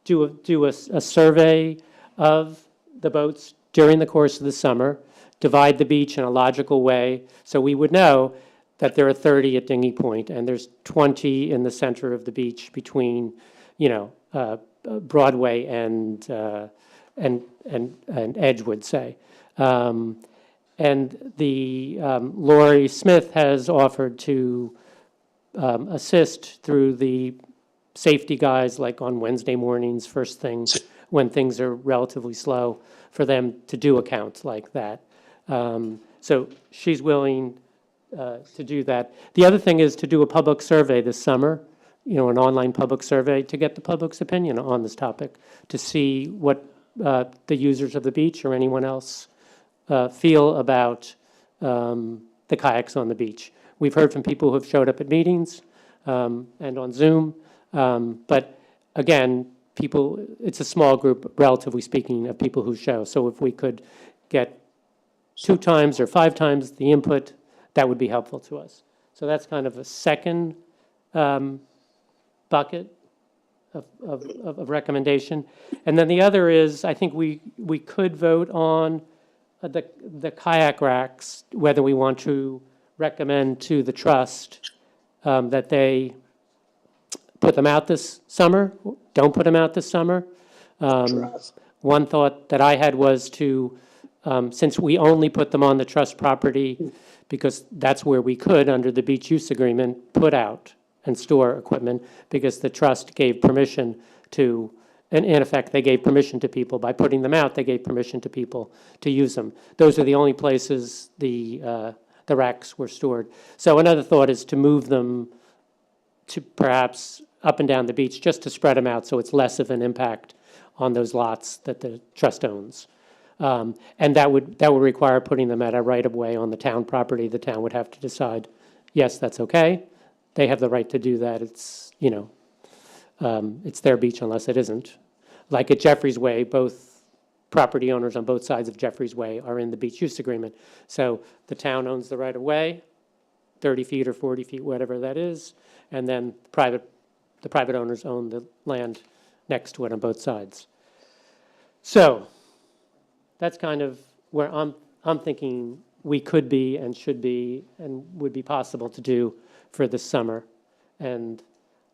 do a survey of the boats during the course of the summer, divide the beach in a logical way, so we would know that there are 30 at Dinghy Point, and there's 20 in the center of the beach between, you know, Broadway and Edgewood, say. And the Lori Smith has offered to assist through the safety guys, like on Wednesday mornings, first thing, when things are relatively slow, for them to do accounts like that. So she's willing to do that. The other thing is to do a public survey this summer, you know, an online public survey to get the public's opinion on this topic, to see what the users of the beach or anyone else feel about the kayaks on the beach. We've heard from people who have showed up at meetings and on Zoom, but again, it's a small group, relatively speaking, of people who show. So if we could get 2 times or 5 times the input, that would be helpful to us. So that's kind of a second bucket of recommendation. And then the other is, I think we could vote on the kayak racks, whether we want to recommend to the trust that they put them out this summer, don't put them out this summer. One thought that I had was to, since we only put them on the trust property, because that's where we could, under the beach use agreement, put out and store equipment, because the trust gave permission to, and in effect, they gave permission to people. By putting them out, they gave permission to people to use them. Those are the only places the racks were stored. So another thought is to move them to perhaps up and down the beach, just to spread them out so it's less of an impact on those lots that the trust owns. And that would require putting them at a right-of-way on the town property. The town would have to decide, yes, that's okay. They have the right to do that. It's, you know, it's their beach unless it isn't. Like at Jeffrey's Way, both property owners on both sides of Jeffrey's Way are in the beach use agreement. So the town owns the right-of-way, 30 feet or 40 feet, whatever that is, and then the private owners own the land next to it on both sides. So that's kind of where I'm thinking we could be and should be and would be possible to do for this summer. And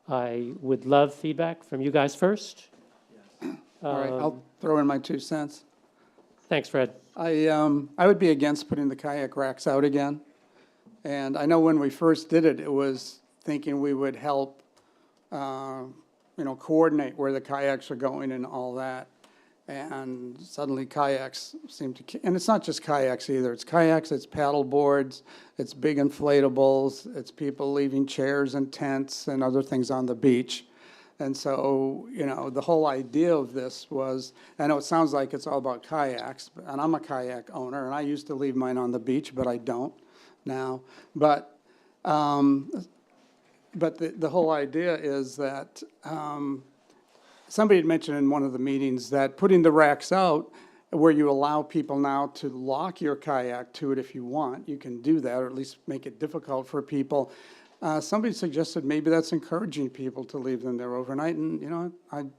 I would love feedback from you guys first. All right, I'll throw in my 2 cents. Thanks, Fred. I would be against putting the kayak racks out again. And I know when we first did it, it was thinking we would help, you know, coordinate where the kayaks are going and all that. And suddenly kayaks seem to, and it's not just kayaks either. It's kayaks, it's paddle boards, it's big inflatables, it's people leaving chairs and tents and other things on the beach. And so, you know, the whole idea of this was, I know it sounds like it's all about kayaks, and I'm a kayak owner, and I used to leave mine on the beach, but I don't now. But the whole idea is that somebody had mentioned in one of the meetings that putting the racks out, where you allow people now to lock your kayak to it if you want, you can do that, or at least make it difficult for people. Somebody suggested maybe that's encouraging people to leave them there overnight, and you know,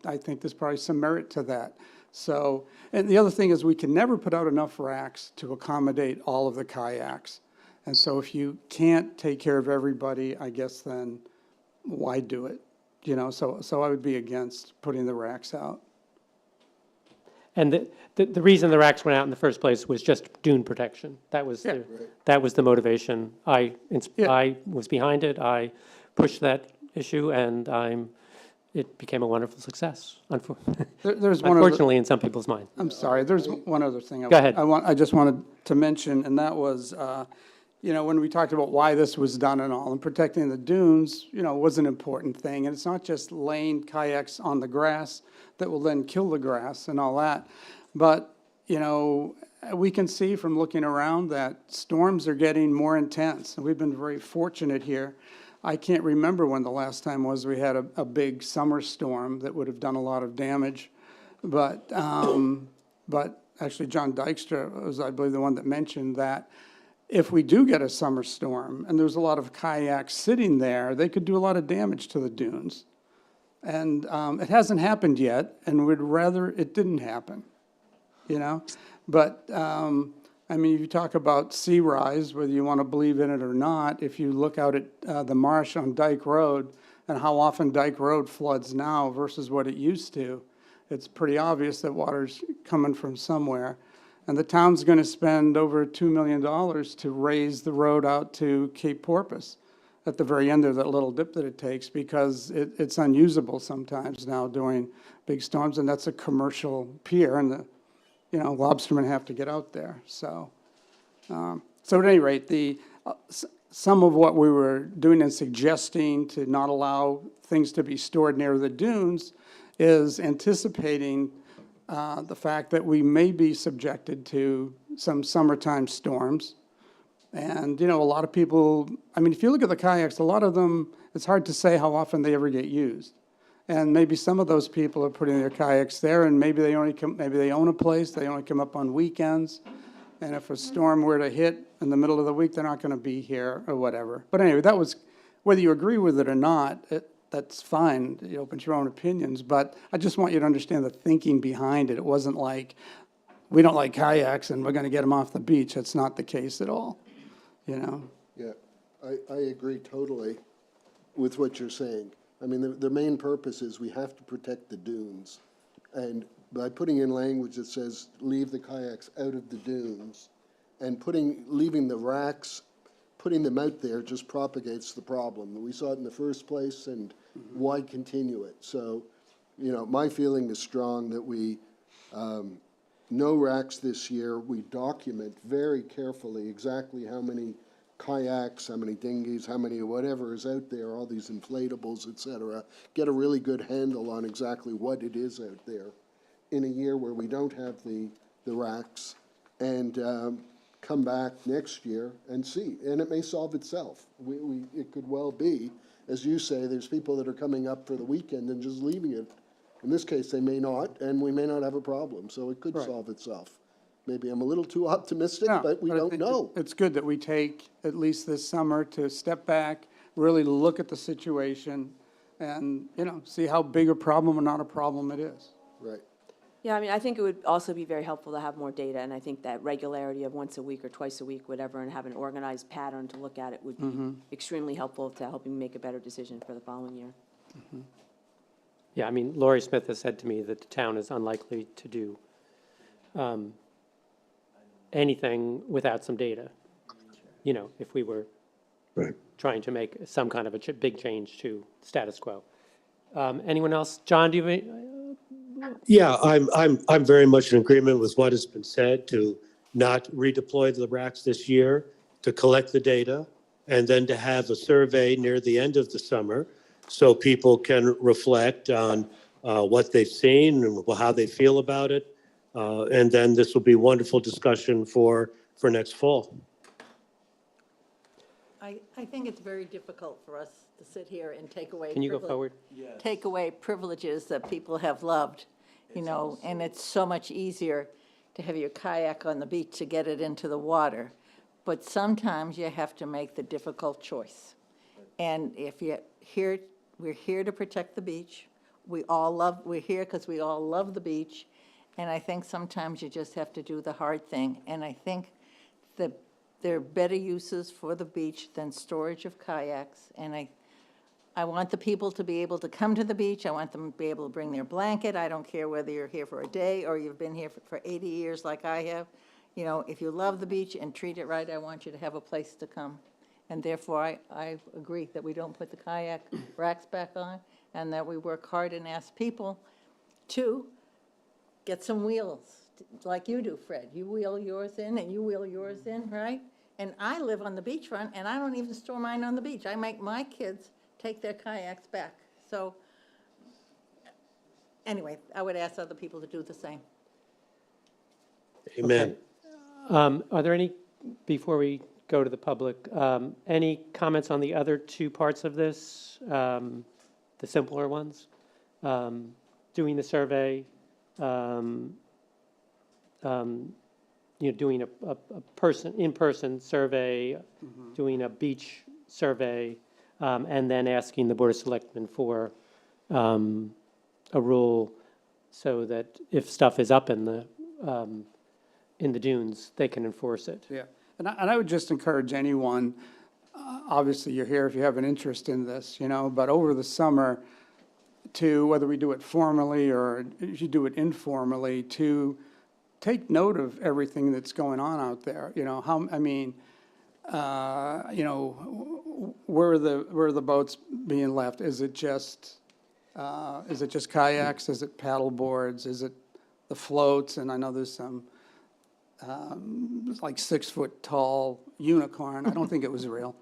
I think there's probably some merit to that. So, and the other thing is we can never put out enough racks to accommodate all of the kayaks. And so if you can't take care of everybody, I guess then why do it? You know, so I would be against putting the racks out. And the reason the racks went out in the first place was just dune protection. That was that was the motivation. I was behind it. I pushed that issue, and I'm it became a wonderful success, There's one other, unfortunately, in some people's mind. I'm sorry, there's one other thing. Go ahead. I just wanted to mention, and that was, when we talked about why this was done and all, and protecting the dunes, was an important thing. And it's not just laying kayaks on the grass that will then kill the grass and all that. But, we can see from looking around that storms are getting more intense. And we've been very fortunate here. I can't remember when the last time was we had a big summer storm that would have done a lot of damage. But actually, John Dykstra was, I believe, the one that mentioned that if we do get a summer storm and there's a lot of kayaks sitting there, they could do a lot of damage to the dunes. And it hasn't happened yet, and we'd rather it didn't happen, But, if you talk about sea rise, whether you want to believe in it or not, if you look out at the marsh on Dyke Road and how often Dyke Road floods now versus what it used to, it's pretty obvious that water's coming from somewhere. And the town's going to spend over $2 million to raise the road out to Cape Porpoise at the very end of that little dip that it takes, because it's unusable sometimes now during big storms, and that's a commercial pier, and the lobstermen have to get out there. So at any rate, some of what we were doing and suggesting to not allow things to be stored near the dunes is anticipating the fact that we may be subjected to some summertime storms. And, a lot of people, if you look at the kayaks, a lot of them, it's hard to say how often they ever get used. And maybe some of those people are putting their kayaks there, and maybe they own a place, they only come up on weekends. And if a storm were to hit in the middle of the week, they're not going to be here or whatever. But anyway, that was, whether you agree with it or not, that's fine, it's your own opinions. But I just want you to understand the thinking behind it. It wasn't like, we don't like kayaks and we're going to get them off the beach. That's not the case at all, Yeah, I agree totally with what you're saying. The main purpose is we have to protect the dunes. And by putting in language that says, leave the kayaks out of the dunes, and leaving the racks, putting them out there just propagates the problem. We saw it in the first place, and why continue it? So, my feeling is strong that we, no racks this year. We document very carefully exactly how many kayaks, how many dinghies, how many whatever is out there, all these inflatables, et cetera. Get a really good handle on exactly what it is out there in a year where we don't have the racks, and come back next year and see. And it may solve itself. It could well be, as you say, there's people that are coming up for the weekend and just leaving it. In this case, they may not, and we may not have a problem, so it could solve itself. Maybe I'm a little too optimistic, but we don't know. It's good that we take at least this summer to step back, really look at the situation, and, see how big a problem or not a problem it is. Right. Yeah, I think it would also be very helpful to have more data, and I think that regularity of once a week or twice a week, whatever, and have an organized pattern to look at it would be extremely helpful to helping make a better decision for the following year. Yeah, Laurie Smith has said to me that the town is unlikely to do anything without some data, if we were trying to make some kind of a big change to status quo. Anyone else? John, do you have any? Yeah, I'm very much in agreement with what has been said, to not redeploy the racks this year, to collect the data, and then to have a survey near the end of the summer so people can reflect on what they've seen and how they feel about it. And then this will be wonderful discussion for next fall. I think it's very difficult for us to sit here and take away. Can you go forward? Take away privileges that people have loved, and it's so much easier to have your kayak on the beach to get it into the water. But sometimes you have to make the difficult choice. And if we're here to protect the beach. We're here because we all love the beach. And I think sometimes you just have to do the hard thing. And I think that there are better uses for the beach than storage of kayaks. And I want the people to be able to come to the beach. I want them to be able to bring their blanket. I don't care whether you're here for a day or you've been here for 80 years like I have. If you love the beach and treat it right, I want you to have a place to come. And therefore, I agree that we don't put the kayak racks back on, and that we work hard and ask people to get some wheels, like you do, Fred. You wheel yours in and you wheel yours in, right? And I live on the beachfront, and I don't even store mine on the beach. I make my kids take their kayaks back. So, anyway, I would ask other people to do the same. Amen. Are there any, before we go to the public, any comments on the other two parts of this, the simpler ones? Doing the survey, doing a in-person survey, doing a beach survey, and then asking the Board of Selectmen for a rule so that if stuff is up in the dunes, they can enforce it. Yeah, and I would just encourage anyone, obviously you're here if you have an interest in this, but over the summer, to, whether we do it formally or if you do it informally, to take note of everything that's going on out there, where are the boats being left? Is it just kayaks? Is it paddle boards? Is it the floats? And I know there's some like 6 foot tall unicorn. I don't think it was real,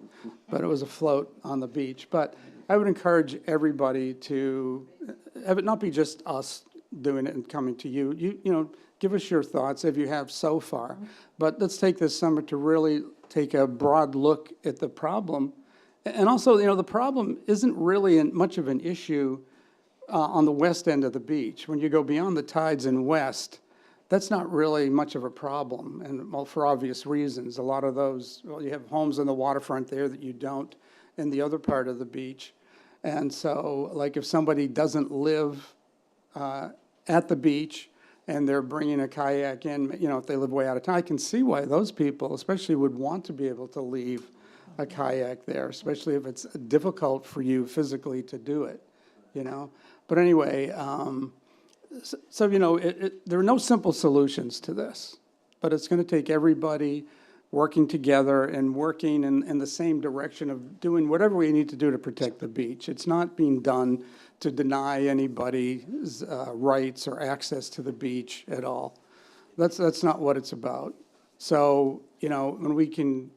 but it was a float on the beach. But I would encourage everybody to have it not be just us doing it and coming to you. You give us your thoughts if you have so far. But let's take this summer to really take a broad look at the problem. And also, the problem isn't really much of an issue on the west end of the beach. When you go beyond the tides in west, that's not really much of a problem, and well, for obvious reasons. A lot of those, well, you have homes on the waterfront there that you don't in the other part of the beach. And so, like, if somebody doesn't live at the beach and they're bringing a kayak in, if they live way out of town, I can see why those people especially would want to be able to leave a kayak there, especially if it's difficult for you physically to do it, But anyway, there are no simple solutions to this, but it's going to take everybody working together and working in the same direction of doing whatever we need to do to protect the beach. It's not being done to deny anybody's rights or access to the beach at all. That's not what it's about. So, when we can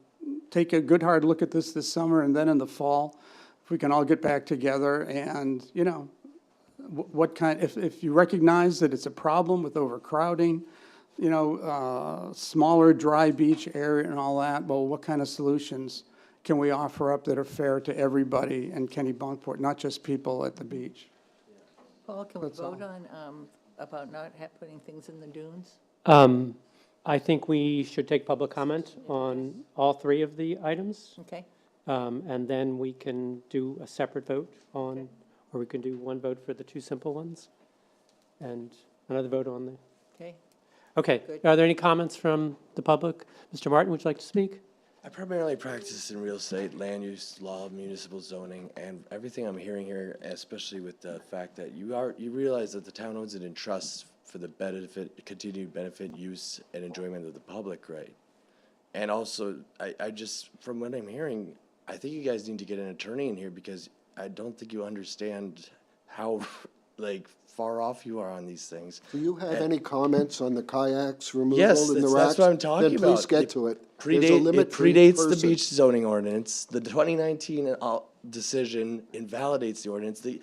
take a good hard look at this summer, and then in the fall, if we can all get back together and, what kind, if you recognize that it's a problem with overcrowding, smaller dry beach area and all that, well, what kind of solutions can we offer up that are fair to everybody in Kennebunkport, not just people at the beach? Paul, can we That's all. vote on, about not putting things in the dunes? I think we should take public comment on all three of the items, Okay, and then we can do a separate vote on, or we can do one vote for the two simple ones, and another vote on the, okay. okay. Good. Are there any comments from the public? Mr. Martin, would you like to speak? I primarily practice in real estate, land use, law, municipal zoning, and everything I'm hearing here, especially with the fact that you realize that the town owns it in trust for the continued benefit, use, and enjoyment of the public, right? And also, I just, from what I'm hearing, I think you guys need to get an attorney in here because I don't think you understand how, far off you are on these things. Do you have any comments on the kayaks removal Yes, and the racks? that's what I'm talking Then about. please get to it. There's a It limit for each predates the person. beach zoning ordinance. The 2019 decision invalidates the ordinance. The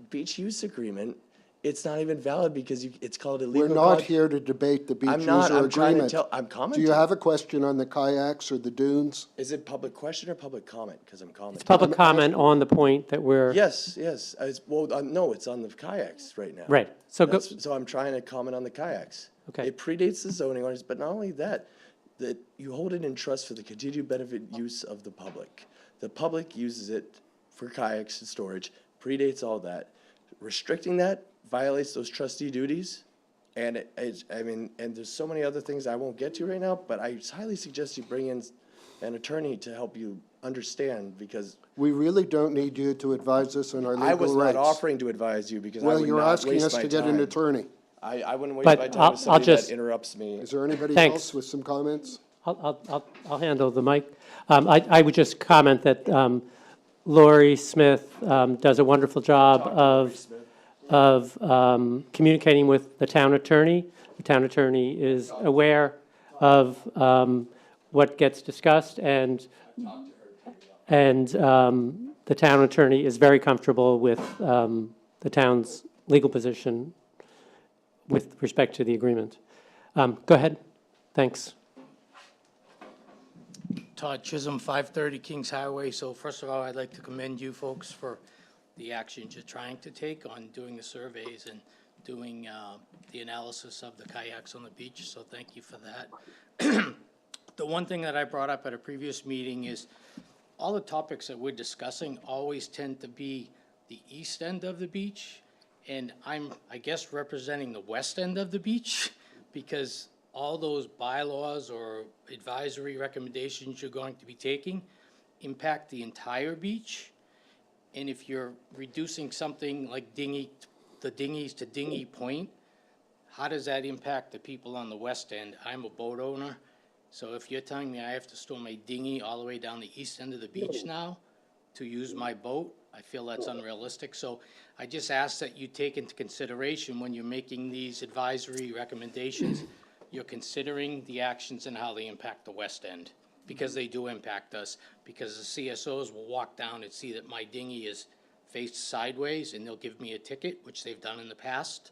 beach use agreement, it's not even valid because it's called illegal. We're not here to debate the beach I'm user not. I'm trying to agreement. tell. I'm Do commenting. you have a question on the kayaks or the dunes? Is it public question or public comment? Because I'm commenting. It's public comment on the point that we're, Yes. No, it's on the kayaks right now. right. So go, So I'm trying to comment on the kayaks. Okay. It predates the zoning ordinance, but not only that, that you hold it in trust for the continued benefit use of the public. The public uses it for kayaks and storage, predates all that. Restricting that violates those trustee duties. And and there's so many other things I won't get to right now, but I highly suggest you bring in an attorney to help you understand because We really don't need you to advise us on our legal I rights. was not offering to advise you because I Well, would you're not asking waste us my to get an time. attorney. I wouldn't waste But my time I'll with somebody just- that interrupts me. Is there anybody Thanks. else with some comments? I'll handle the mic. I would just comment that Lori Smith does a wonderful job of communicating with the town attorney. The town attorney is aware of what gets discussed, and the town attorney is very comfortable with the town's legal position with respect to the agreement. Go ahead. Thanks. Todd Chisholm, 530 Kings Highway. So first of all, I'd like to commend you folks for the actions you're trying to take on doing the surveys and doing the analysis of the kayaks on the beach. So thank you for that. The one thing that I brought up at a previous meeting is all the topics that we're discussing always tend to be the east end of the beach. And I'm, I guess, representing the west end of the beach because all those bylaws or advisory recommendations you're going to be taking impact the entire beach. And if you're reducing something like the dinghies to dinghy point, how does that impact the people on the west end? I'm a boat owner, so if you're telling me I have to store my dinghy all the way down the east end of the beach now to use my boat, I feel that's unrealistic. So I just ask that you take into consideration when you're making these advisory recommendations, you're considering the actions and how they impact the west end, because they do impact us, because the CSOs will walk down and see that my dinghy is faced sideways and they'll give me a ticket, which they've done in the past.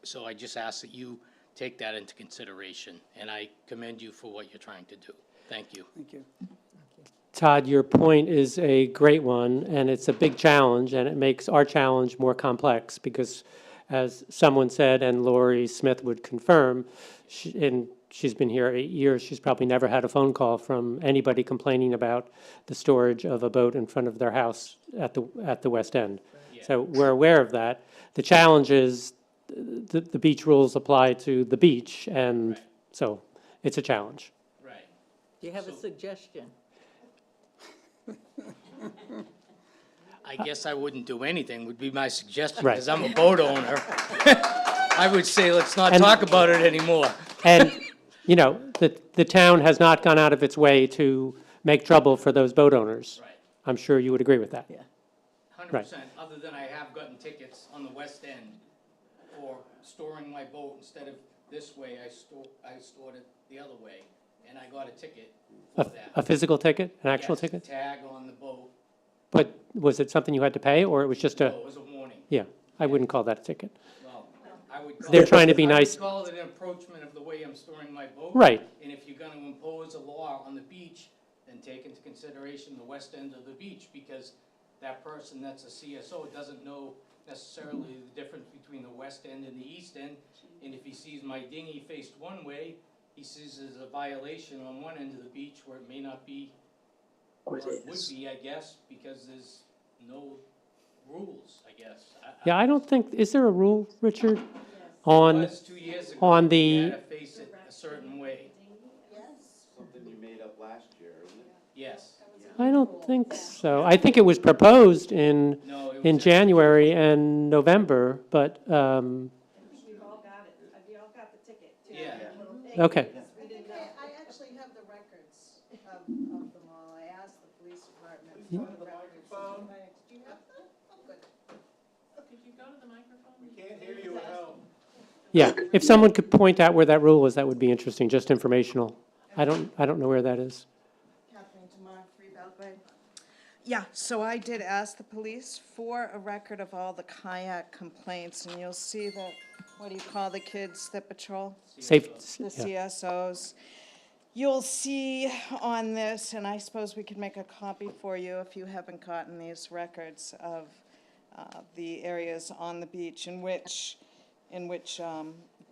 So I just ask that you take that into consideration, and I commend you for what you're trying to do. Thank you. Thank you. Todd, your point is a great one, and it's a big challenge, and it makes our challenge more complex because, as someone said, and Lori Smith would confirm, she's been here 8 years, she's probably never had a phone call from anybody complaining about the storage of a boat in front of their house at the West End. So we're aware of that. The challenge is the beach rules apply to the beach, and so it's a challenge. Right. Do you have a suggestion? I guess I wouldn't do anything, would be my suggestion, Right. because I'm a boat owner. I would say, let's not And- talk about it anymore. And, you know, the town has not gone out of its way to make trouble for those boat owners. Right. I'm sure you would agree with that. Yeah. 100%, other than I have gotten tickets on the west end for storing my boat instead of this way, I stored it the other way, and I got a ticket for that. A physical ticket, an actual Yes, ticket? tag on the boat. But was it something you had to pay, or it was just No, a, it was a warning. yeah, I wouldn't call that a ticket. Well, I would call They're it- trying to be nice. I would call it an approachment of the way I'm storing my boat. Right. And if you're gonna impose a law on the beach, then take into consideration the west end of the beach, because that person that's a CSO doesn't know necessarily the difference between the west end and the east end. And if he sees my dinghy faced one way, he sees there's a violation on one end of the beach where it may not be, or it would be, I guess, because there's no rules, I guess. Yeah, I don't think, is there a rule, Richard, It on, was 2 years ago. on You the, had to face it a certain way. Something you made up last year, isn't it? Yes. I don't think so. I think it was proposed No, it was in just- January and November, but, We've all got it, we all got the ticket, too. Yeah. okay. I actually have the records of them all. I asked the police department for the records. Do you have them? Oh, good. Could you go to the microphone? Can't hear you at home. Yeah, if someone could point out where that rule was, that would be interesting, just informational. I don't know where that is. Catherine Tamar, 3 Belgrade. Yeah, so I did ask the police for a record of all the kayak complaints, and you'll see that, what do you call the kids that patrol? Safe, The yeah. CSOs. You'll see on this, and I suppose we could make a copy for you if you haven't gotten these records of the areas on the beach in which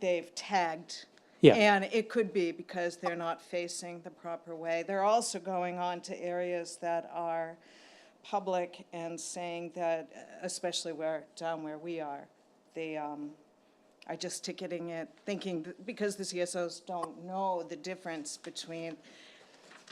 they've tagged. Yeah. And it could be because they're not facing the proper way. They're also going on to areas that are public and saying that, especially down where we are, they are just ticketing it, thinking, because the CSOs don't know the difference between,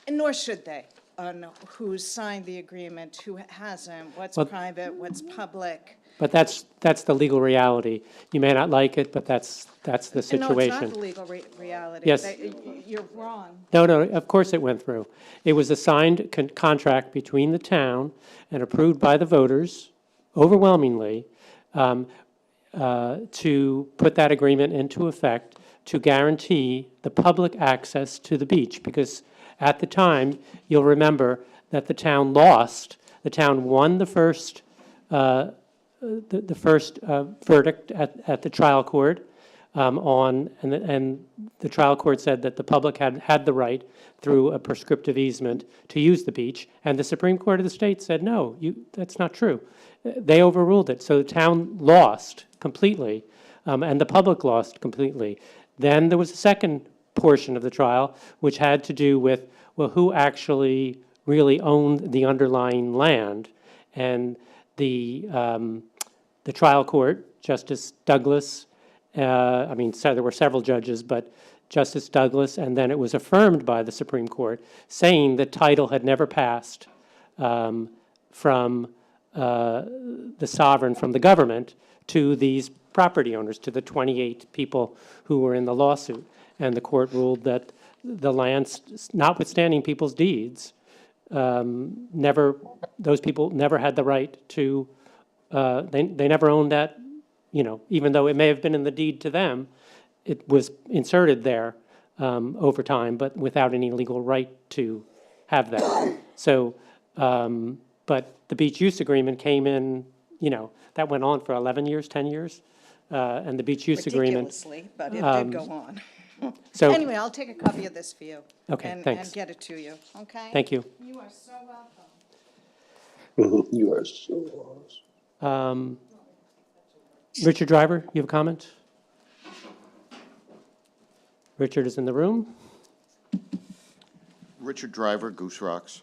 and nor should they. on who's signed the agreement, who hasn't, what's Well- private, what's public. But that's the legal reality. You may not like it, but that's the No, it's not situation. the legal reality. Yes. You're wrong. No, of course it went through. It was a signed contract between the town and approved by the voters overwhelmingly to put that agreement into effect to guarantee the public access to the beach. Because at the time, you'll remember that the town lost. The town won the first verdict at the trial court and the trial court said that the public had the right through a prescriptive easement to use the beach, and the Supreme Court of the state said, no, that's not true. They overruled it, so the town lost completely, and the public lost completely. Then there was a second portion of the trial, which had to do with, well, who actually really owned the underlying land, and the trial court, Justice Douglas, so there were several judges, but Justice Douglas, and then it was affirmed by the Supreme Court, saying that title had never passed from the sovereign, from the government, to these property owners, to the 28 people who were in the lawsuit. And the court ruled that the land, notwithstanding people's deeds, those people never had the right to, they never owned that, even though it may have been in the deed to them, it was inserted there over time, but without any legal right to have that. So, but the beach use agreement came in, that went on for 11 years, 10 years. And the beach use agreement. Ridiculously, but it did go on. So, Anyway, I'll take a copy of this for you. Okay, thanks. And get it to you, okay? Thank you. You are so welcome. You are so awesome. Richard Driver, you have a comment? Richard is in the room. Richard Driver, Goose Rocks.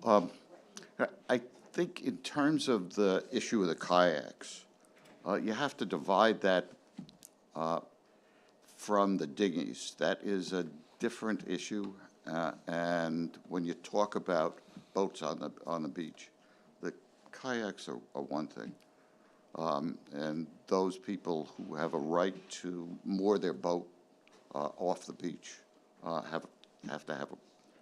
I think in terms of the issue of the kayaks, you have to divide that from the dinghies. That is a different issue, and when you talk about boats on the beach, the kayaks are one thing, and those people who have a right to moor their boat off the beach have to have a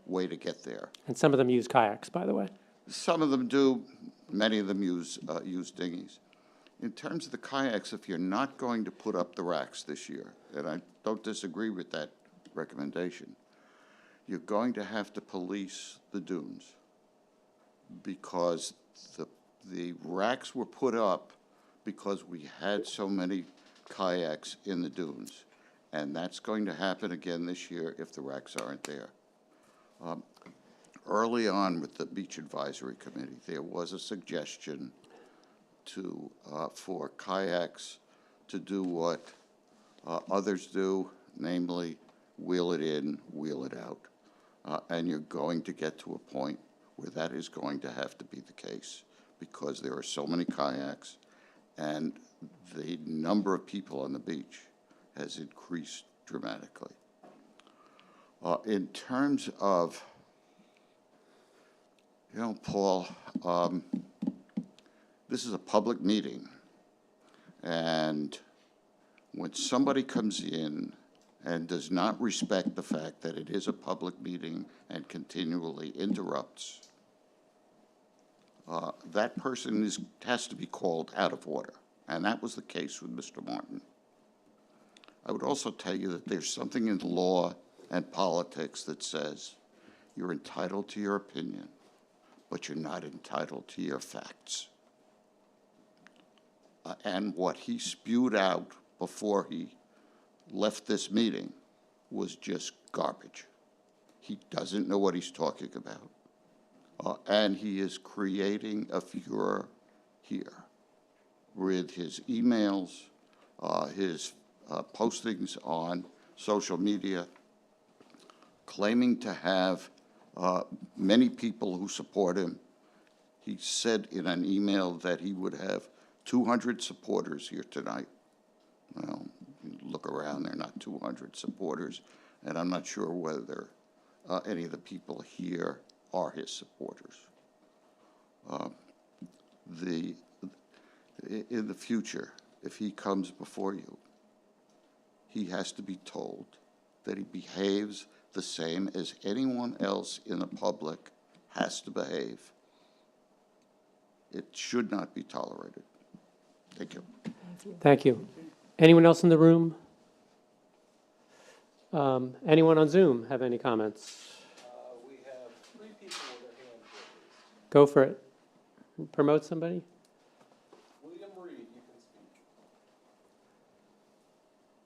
way to get there. And some of them use kayaks, by the way. Some of them do. Many of them use dinghies. In terms of the kayaks, if you're not going to put up the racks this year, and I don't disagree with that recommendation, you're going to have to police the dunes because the racks were put up because we had so many kayaks in the dunes, and that's going to happen again this year if the racks aren't there. Early on with the Beach Advisory Committee, there was a suggestion for kayaks to do what others do, namely wheel it in, wheel it out. And you're going to get to a point where that is going to have to be the case because there are so many kayaks and the number of people on the beach has increased dramatically. In terms of, Paul, this is a public meeting, and when somebody comes in and does not respect the fact that it is a public meeting and continually interrupts, that person has to be called out of order, and that was the case with Mr. Martin. I would also tell you that there's something in law and politics that says you're entitled to your opinion, but you're not entitled to your facts. And what he spewed out before he left this meeting was just garbage. He doesn't know what he's talking about. And he is creating a furor here with his emails, his postings on social media, claiming to have many people who support him. He said in an email that he would have 200 supporters here tonight. Well, you look around, there are not 200 supporters, and I'm not sure whether any of the people here are his supporters. In the future, if he comes before you, he has to be told that he behaves the same as anyone else in the public has to behave. It should not be tolerated. Thank you. Thank you. Anyone else in the room? Anyone on Zoom have any comments? We have 3 people with their hands raised. Go for it. Promote somebody? William Reed, you can speak.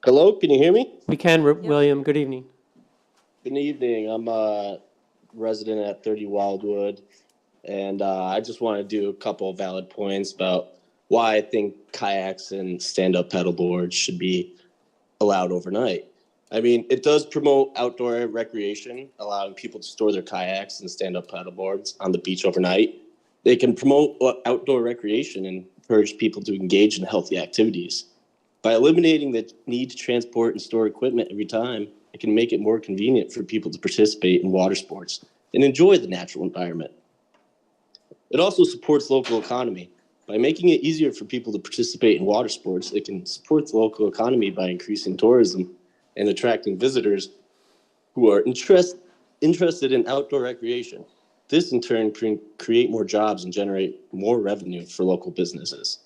Hello, can you hear me? We can, William. Good evening. Good evening. I'm a resident at 30 Wildwood, and I just want to do a couple of valid points about why I think kayaks and stand-up paddleboards should be allowed overnight. I mean, it does promote outdoor recreation, allowing people to store their kayaks and stand-up paddleboards on the beach overnight. They can promote outdoor recreation and encourage people to engage in healthy activities. By eliminating the need to transport and store equipment every time, it can make it more convenient for people to participate in water sports and enjoy the natural environment. It also supports local economy. By making it easier for people to participate in water sports, it can support the local economy by increasing tourism and attracting visitors who are interested in outdoor recreation. This, in turn, can create more jobs and generate more revenue for local businesses.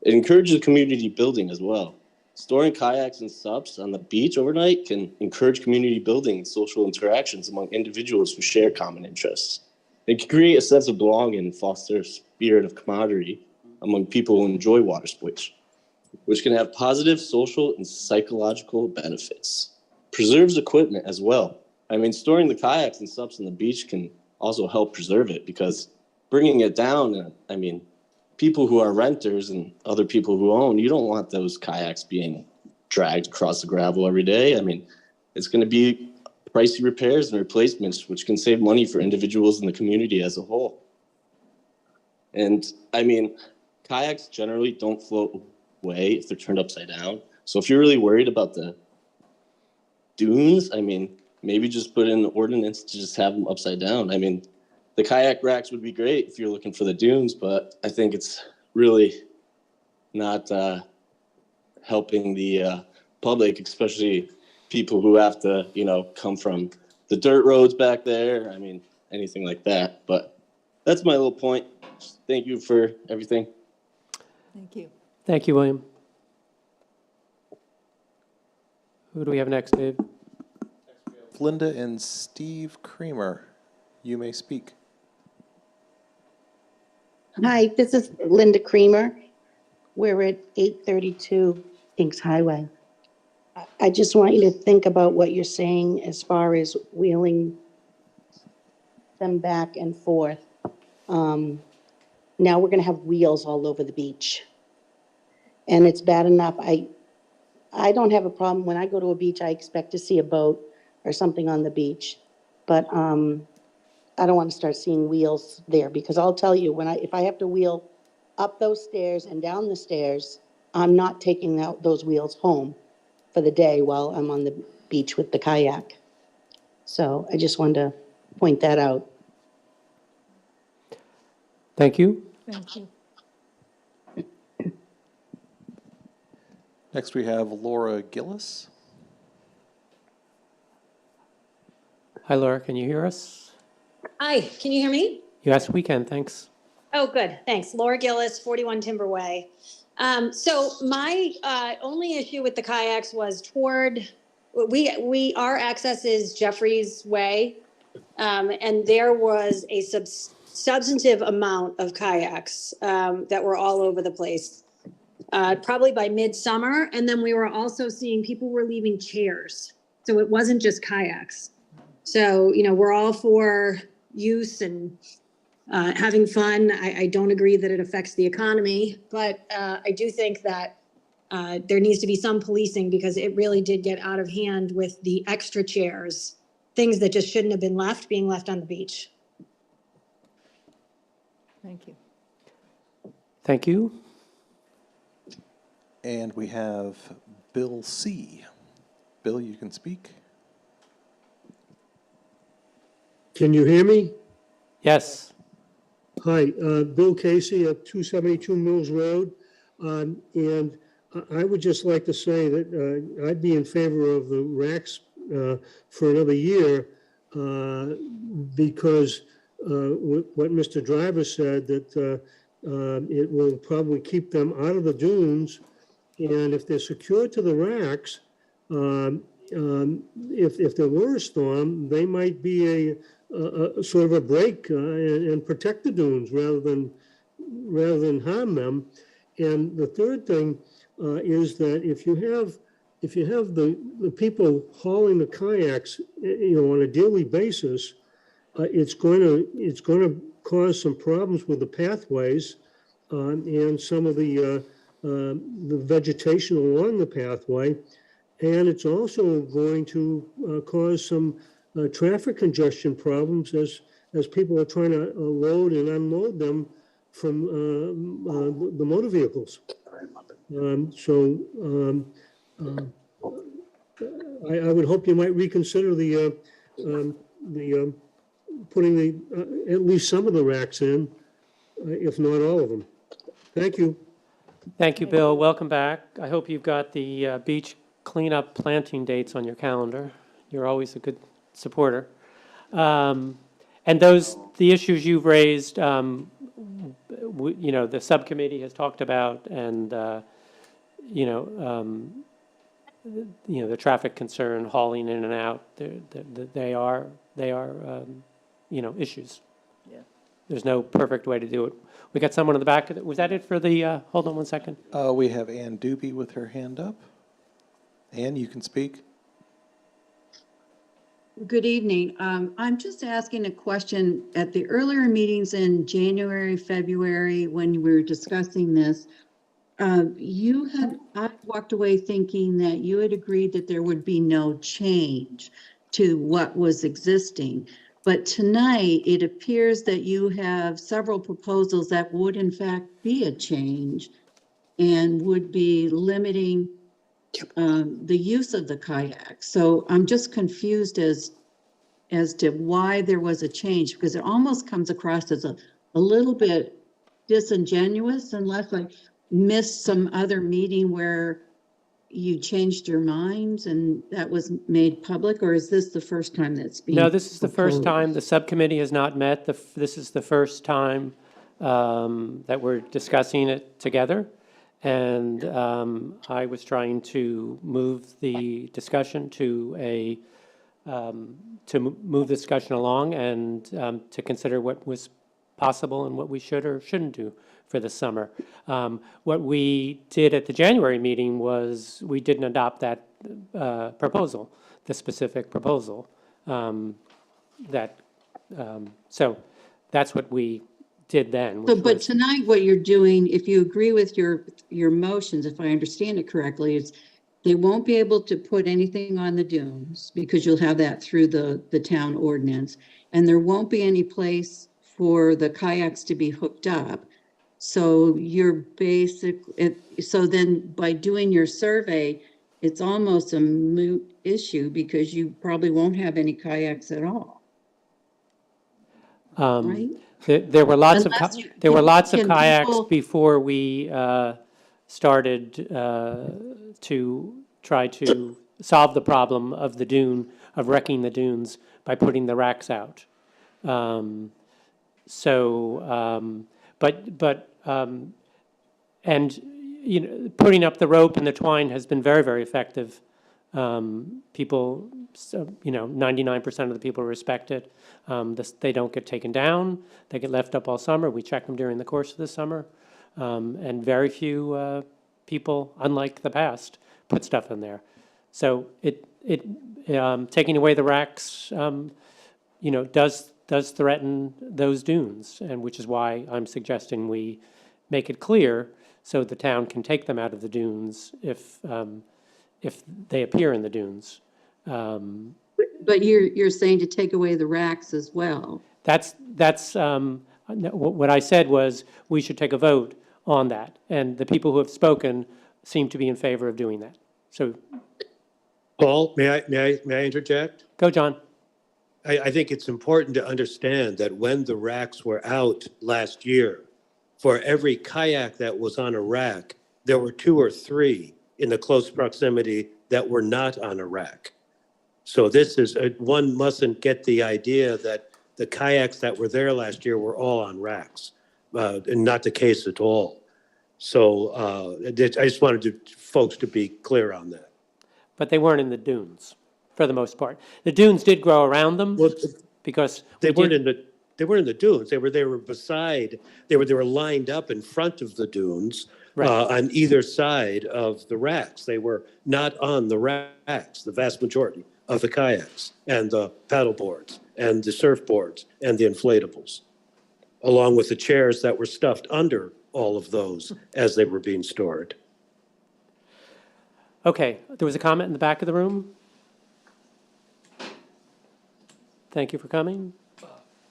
It encourages community building as well. Storing kayaks and SUPs on the beach overnight can encourage community building and social interactions among individuals who share common interests. It can create a sense of belonging and foster a spirit of camaraderie among people who enjoy water sports, which can have positive social and psychological benefits. Preserves equipment as well. I mean, storing the kayaks and SUPs on the beach can also help preserve it, because bringing it down, I mean, people who are renters and other people who own, you don't want those kayaks being dragged across the gravel every day. I mean, it's going to be pricey repairs and replacements, which can save money for individuals in the community as a whole. And I mean, kayaks generally don't float away if they're turned upside down. So if you're really worried about the dunes, I mean, maybe just put in the ordinance to just have them upside down. I mean, the kayak racks would be great if you're looking for the dunes, but I think it's really not helping the public, especially people who have to, come from the dirt roads back there. I mean, anything like that. But that's my little point. Thank you for everything. Thank you. Thank you, William. Who do we have next, Dave? Linda and Steve Creamer, you may speak. Hi, this is Linda Creamer. We're at 832 Kings Highway. I just want you to think about what you're saying as far as wheeling them back and forth. Now we're going to have wheels all over the beach. And it's bad enough. I don't have a problem. When I go to a beach, I expect to see a boat or something on the beach. But I don't want to start seeing wheels there, because I'll tell you, if I have to wheel up those stairs and down the stairs, I'm not taking those wheels home for the day while I'm on the beach with the kayak. So I just wanted to point that out. Thank you. Thank you. Next, we have Laura Gillis. Hi, Laura. Can you hear us? Hi, can you hear me? Yes, we can. Thanks. Oh, good. Thanks. Laura Gillis, 41 Timber Way. So my only issue with the kayaks was our access is Jeffrey's Way. And there was a substantive amount of kayaks that were all over the place, probably by midsummer. And then we were also seeing people were leaving chairs. So it wasn't just kayaks. So, we're all for use and having fun. I don't agree that it affects the economy, but I do think that there needs to be some policing, because it really did get out of hand with the extra chairs, things that just shouldn't have been being left on the beach. Thank you. Thank you. And we have Bill C. Bill, you can speak. Can you hear me? Yes. Hi, Bill Casey at 272 Mills Road. And I would just like to say that I'd be in favor of the racks for another year because what Mr. Driver said, that it will probably keep them out of the dunes. And if they're secured to the racks, if there were a storm, they might be a sort of a break and protect the dunes rather than harm them. And the third thing is that if you have the people hauling the kayaks, on a daily basis, it's going to cause some problems with the pathways and some of the vegetation along the pathway. And it's also going to cause some traffic congestion problems as people are trying to load and unload them from the motor vehicles. I would hope you might reconsider the putting at least some of the racks in, if not all of them. Thank you. Thank you, Bill. Welcome back. I hope you've got the beach cleanup planting dates on your calendar. You're always a good supporter. And the issues you've raised, the subcommittee has talked about, and the traffic concern, hauling in and out, they are issues. Yeah. There's no perfect way to do it. We got someone in the back. Was that it for the, hold on one second. We have Ann Doobie with her hand up. Ann, you can speak. Good evening. I'm just asking a question. At the earlier meetings in January, February, when we were discussing this, I walked away thinking that you had agreed that there would be no change to what was existing. But tonight, it appears that you have several proposals that would in fact be a change and would be limiting the use of the kayak. So I'm just confused as to why there was a change, because it almost comes across as a little bit disingenuous, unless I missed some other meeting where you changed your minds and that was made public, or is this the first time that's being No, this is the first proposed? time. The subcommittee has not met. This is the first time that we're discussing it together. And I was trying to move the discussion to move the discussion along and to consider what was possible and what we should or shouldn't do for the summer. What we did at the January meeting was we didn't adopt that proposal, the specific proposal. So that's what we did then. So, but tonight what you're doing, if you agree with your motions, if I understand it correctly, is they won't be able to put anything on the dunes because you'll have that through the town ordinance. And there won't be any place for the kayaks to be hooked up. So you're so then by doing your survey, it's almost a moot issue because you probably won't have any kayaks at all. Right? There were lots of kayaks people before we started to try to solve the problem of the dune, of wrecking the dunes by putting the racks out. Putting up the rope and the twine has been very, very effective. People, 99% of the people respect it. They don't get taken down. They get left up all summer. We check them during the course of the summer. And very few people, unlike the past, put stuff in there. So taking away the racks, does threaten those dunes, and which is why I'm suggesting we make it clear so the town can take them out of the dunes if they appear in the dunes. But you're saying to take away the racks as well. That's what I said was we should take a vote on that, and the people who have spoken seem to be in favor of doing that. So, Paul, may I interject? Go, John. I think it's important to understand that when the racks were out last year, for every kayak that was on a rack, there were 2 or 3 in the close proximity that were not on a rack. So this is, one mustn't get the idea that the kayaks that were there last year were all on racks, and not the case at all. So I just wanted folks to be clear on that. But they weren't in the dunes, for the most part. The dunes did grow around them, Well, because they we weren't did, in the dunes. They were beside. They were lined up in front of the dunes, Right. on either side of the racks. They were not on the racks. The vast majority of the kayaks and the paddle boards and the surfboards and the inflatables, along with the chairs that were stuffed under all of those as they were being stored. Okay, there was a comment in the back of the room. Thank you for coming.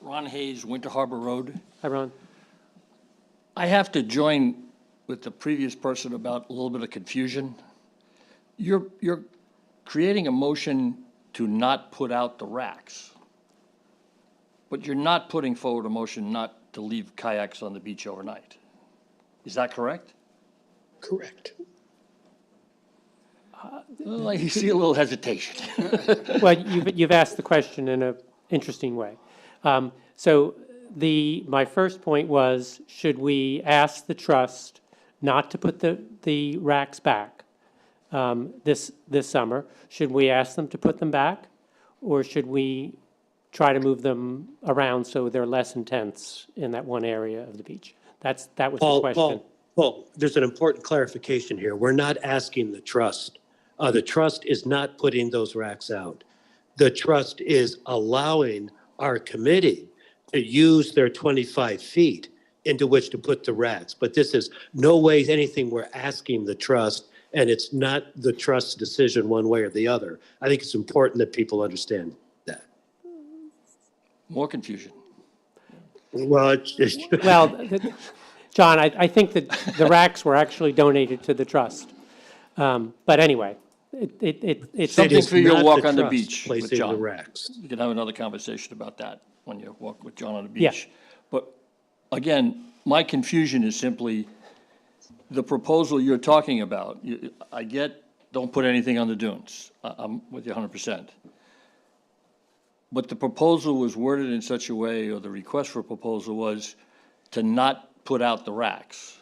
Ron Hayes, Winter Harbor Road. Hi, Ron. I have to join with the previous person about a little bit of confusion. You're creating a motion to not put out the racks, but you're not putting forward a motion not to leave kayaks on the beach overnight. Is that correct? Correct. Well, I see a little hesitation. Well, you've asked the question in an interesting way. So my first point was, should we ask the trust not to put the racks back this summer? Should we ask them to put them back? Or should we try to move them around so they're less intense in that one area of the beach? That was the question. Paul, there's an important clarification here. We're not asking the trust. The trust is not putting those racks out. The trust is allowing our committee to use their 25 feet into which to put the racks. But this is no way anything we're asking the trust, and it's not the trust's decision one way or the other. I think it's important that people understand that. More confusion. Well, John, I think that the racks were actually donated to the trust. But anyway, it's Something for your walk on the trust beach with placing John. the racks. You can have another conversation about that when you walk with John on the beach. Yeah. But again, my confusion is simply the proposal you're talking about. I get, don't put anything on the dunes. I'm with you 100%. But the proposal was worded in such a way, or the request for a proposal was to not put out the racks.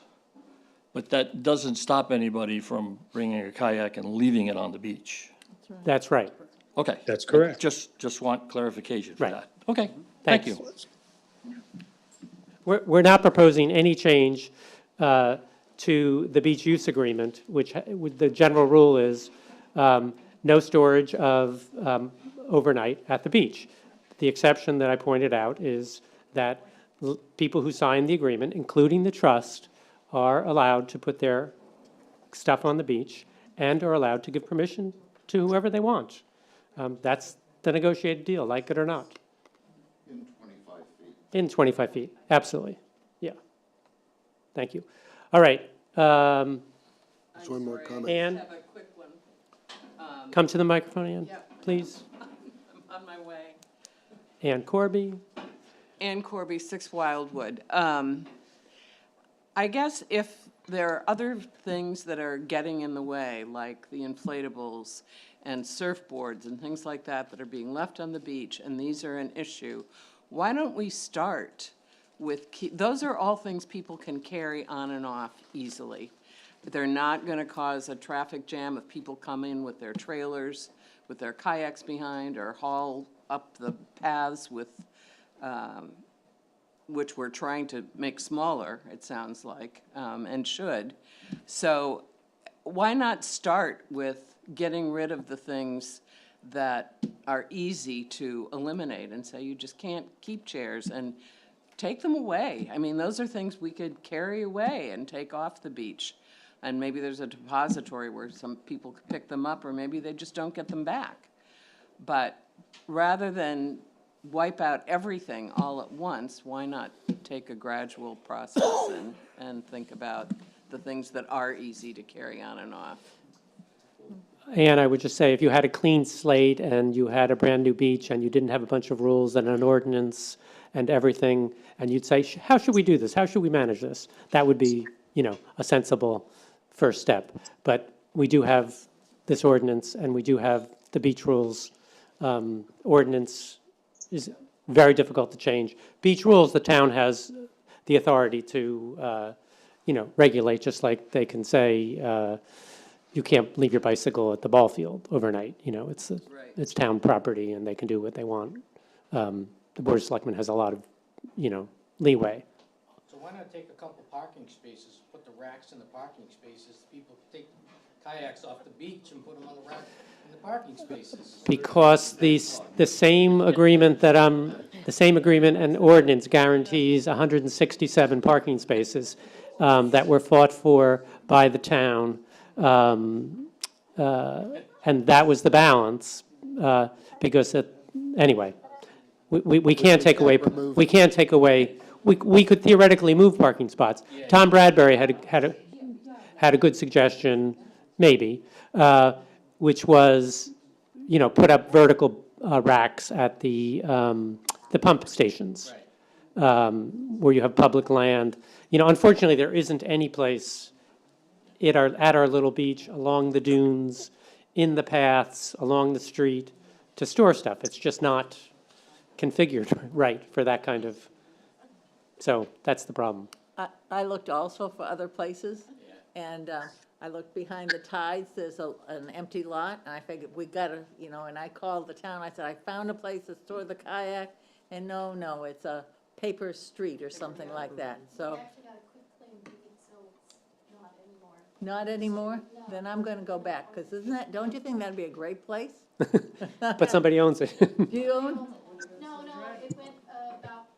But that doesn't stop anybody from bringing a kayak and leaving it on the beach. That's right. Okay. That's correct. Just want clarification for Right. that. Okay, thank Thanks. you. We're not proposing any change to the beach use agreement, which the general rule is no storage of overnight at the beach. The exception that I pointed out is that people who sign the agreement, including the trust, are allowed to put their stuff on the beach and are allowed to give permission to whoever they want. That's the negotiated deal, like it or not. In 25 feet. In 25 feet, absolutely. Yeah. Thank you. All right. Just one more comment. Ann, have a quick one. come to the microphone, Ann, please. I'm on my way. Ann Corby. Ann Corby, 6 Wildwood. I guess if there are other things that are getting in the way, like the inflatables and surfboards and things like that that are being left on the beach, and these are an issue, why don't we start with, those are all things people can carry on and off easily. They're not going to cause a traffic jam if people come in with their trailers, with their kayaks behind, or haul up the paths with, which we're trying to make smaller, it sounds like, and should. So why not start with getting rid of the things that are easy to eliminate and say you just can't keep chairs and take them away? I mean, those are things we could carry away and take off the beach. And maybe there's a depository where some people could pick them up, or maybe they just don't get them back. But rather than wipe out everything all at once, why not take a gradual process and think about the things that are easy to carry on and off? And I would just say, if you had a clean slate and you had a brand-new beach and you didn't have a bunch of rules and an ordinance and everything, and you'd say, how should we do this? How should we manage this? That would be, a sensible first step. But we do have this ordinance, and we do have the beach rules. Ordinance is very difficult to change. Beach rules, the town has the authority to, regulate, just like they can say, you can't leave your bicycle at the ball field overnight. It's town property, and they can do what they want. The Board of Selectmen has a lot of, leeway. So why not take a couple parking spaces, put the racks in the parking spaces, people take kayaks off the beach and put them on the rack in the parking spaces? Because the same agreement the same agreement and ordinance guarantees 167 parking spaces that were fought for by the town. And that was the balance, because anyway, we can't take away, we could theoretically move parking spots. Tom Bradbury had a good suggestion, maybe, which was, put up vertical racks at the pump stations, where you have public land. Unfortunately, there isn't any place at our little beach, along the dunes, in the paths, along the street, to store stuff. It's just not configured right for that kind of, so that's the problem. I looked also for other places, and I looked behind the tides, there's an empty lot, and I figured we gotta, and I called the town, I said, I found a place to store the kayak, and no, it's a paper street or something like that, so. Not anymore? Then I'm gonna go back, because don't you think that'd be a great place? But somebody owns it. Do you own? No, it went about,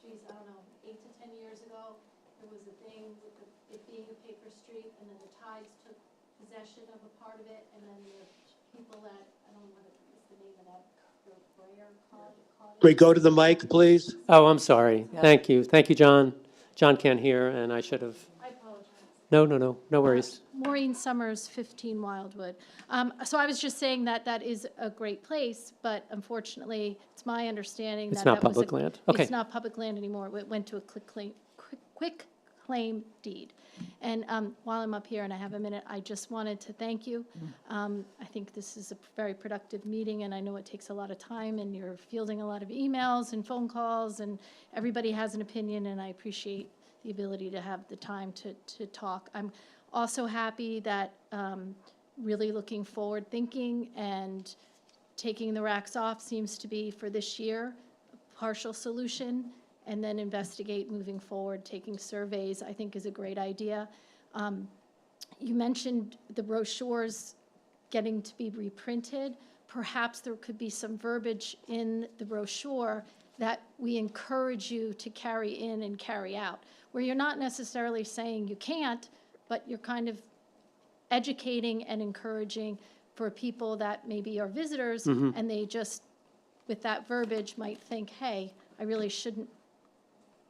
I don't know, 8 to 10 years ago. There was a thing with it being a paper street, and then the tides took possession of a part of it, and then the people that, I don't know what is the name of that, the Brayer caught We go to the mic, please. Oh, I'm sorry. Yeah. Thank you, John. John can't hear, and I should have. I apologize. No worries. Maureen Summers, 15 Wildwood. So I was just saying that is a great place, but unfortunately, it's my understanding It's that not that was public land? Okay. It's not public land anymore. It went to a quick claim deed. And while I'm up here and I have a minute, I just wanted to thank you. I think this is a very productive meeting, and I know it takes a lot of time, and you're fielding a lot of emails and phone calls, and everybody has an opinion, and I appreciate the ability to have the time to talk. I'm also happy that really looking forward thinking and taking the racks off seems to be for this year a partial solution, and then investigate moving forward. Taking surveys, I think, is a great idea. You mentioned the brochures getting to be reprinted. Perhaps there could be some verbiage in the brochure that we encourage you to carry in and carry out, where you're not necessarily saying you can't, but you're kind of educating and encouraging for people that maybe are visitors, and they just, with that verbiage, might think, hey, I really shouldn't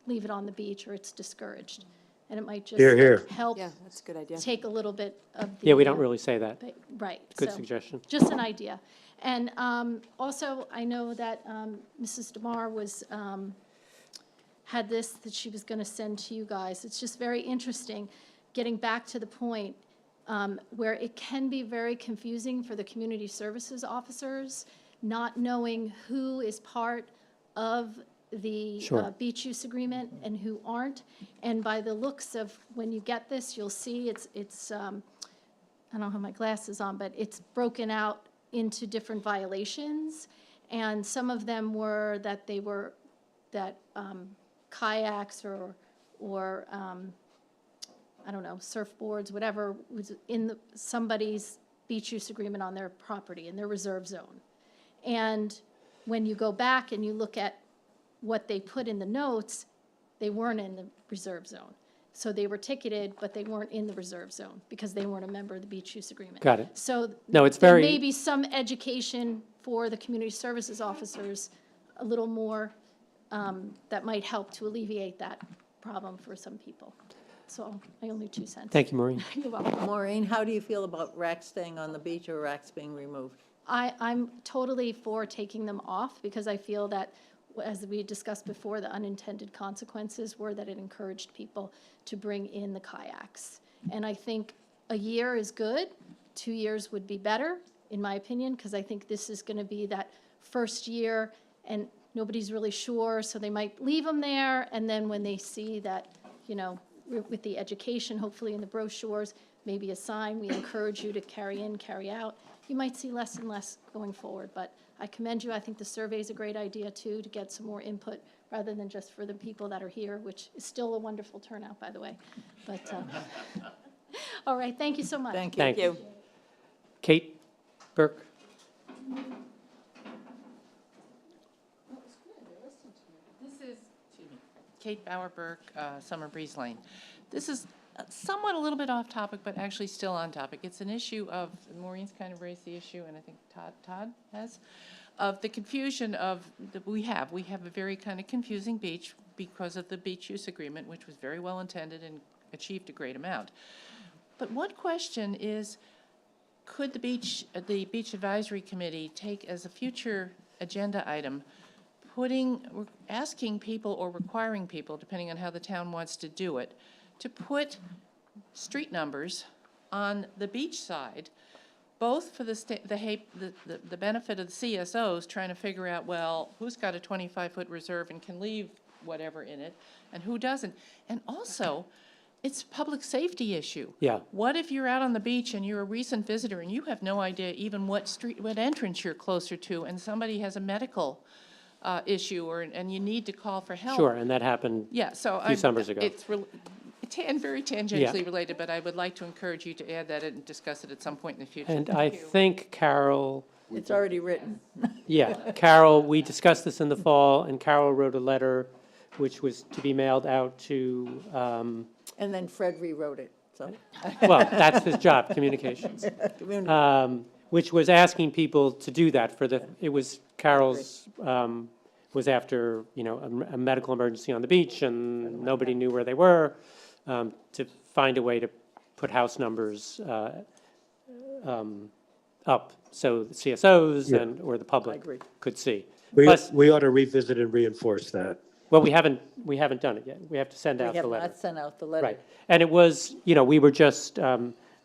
leave it on the beach, or it's discouraged. And it might just help Yeah, that's a good idea. take a little bit of the. Yeah, we don't really say that. Right. Good so suggestion. Just an idea. And also, I know that Mrs. DeMar had this that she was going to send to you guys. It's just very interesting, getting back to the point where it can be very confusing for the community services officers, not knowing who is part of the beach use agreement and who aren't. And by the looks of, when you get this, you'll see it's I don't have my glasses on, but it's broken out into different violations. And some of them were that they were, that kayaks or I don't know, surfboards, whatever was in somebody's beach use agreement on their property, in their reserve zone. And when you go back and you look at what they put in the notes, they weren't in the reserve zone. So they were ticketed, but they weren't in the reserve zone because they weren't a member of the beach use agreement. Got it. So No, it's there very- may be some education for the community services officers, a little more, that might help to alleviate that problem for some people. that's all, my only 2 cents. Thank you, Maureen. You're welcome. Maureen, how do you feel about racks staying on the beach or racks being removed? I'm totally for taking them off because I feel that, as we discussed before, the unintended consequences were that it encouraged people to bring in the kayaks. And I think a year is good, 2 years would be better, in my opinion, because I think this is going to be that first year and nobody's really sure, so they might leave them there, and then when they see that, you know, with the education, hopefully in the brochures, maybe a sign, we encourage you to carry in, carry out, you might see less and less going forward. But I commend you. I think the survey is a great idea, too, to get some more input rather than just for the people that are here, which is still a wonderful turnout, by the way. But, all right, thank you so much. Thank you. Thank you. Kate Burke? This is, excuse me, Kate Bauer-Burke, Summer Breeze Lane. This is somewhat a little bit off topic, but actually still on topic. It's an issue of, Maureen's kind of raised the issue, and I think Todd has, of the confusion of, we have a very kind of confusing beach because of the beach use agreement, which was very well intended and achieved a great amount. But one question is, could the Beach Advisory Committee take as a future agenda item, asking people or requiring people, depending on how the town wants to do it, to put street numbers on the beach side, both for the benefit of the CSOs trying to figure out, well, who's got a 25-foot reserve and can leave whatever in it, and who doesn't. And also, it's a public safety issue. Yeah. What if you're out on the beach and you're a recent visitor and you have no idea even what entrance you're closer to, and somebody has a medical issue and you need to call for help? Sure, and that happened Yeah, so a few summers ago. It's very tangentially related, but I would like to encourage you to add that and discuss it at some point in the future. And I think Carol, It's already written. Carol, we discussed this in the fall, and Carol wrote a letter which was to be mailed out to, And then Fred rewrote it, so. well, that's his job, communications. Which was asking people to do that it was Carol's, was after, you know, a medical emergency on the beach and nobody knew where they were, to find a way to put house numbers up so the CSOs or the public could see. We ought to revisit and reinforce that. Well, we haven't done it yet. We have to send out the letter. We have not sent out the letter. Right. And it was, you know, we were just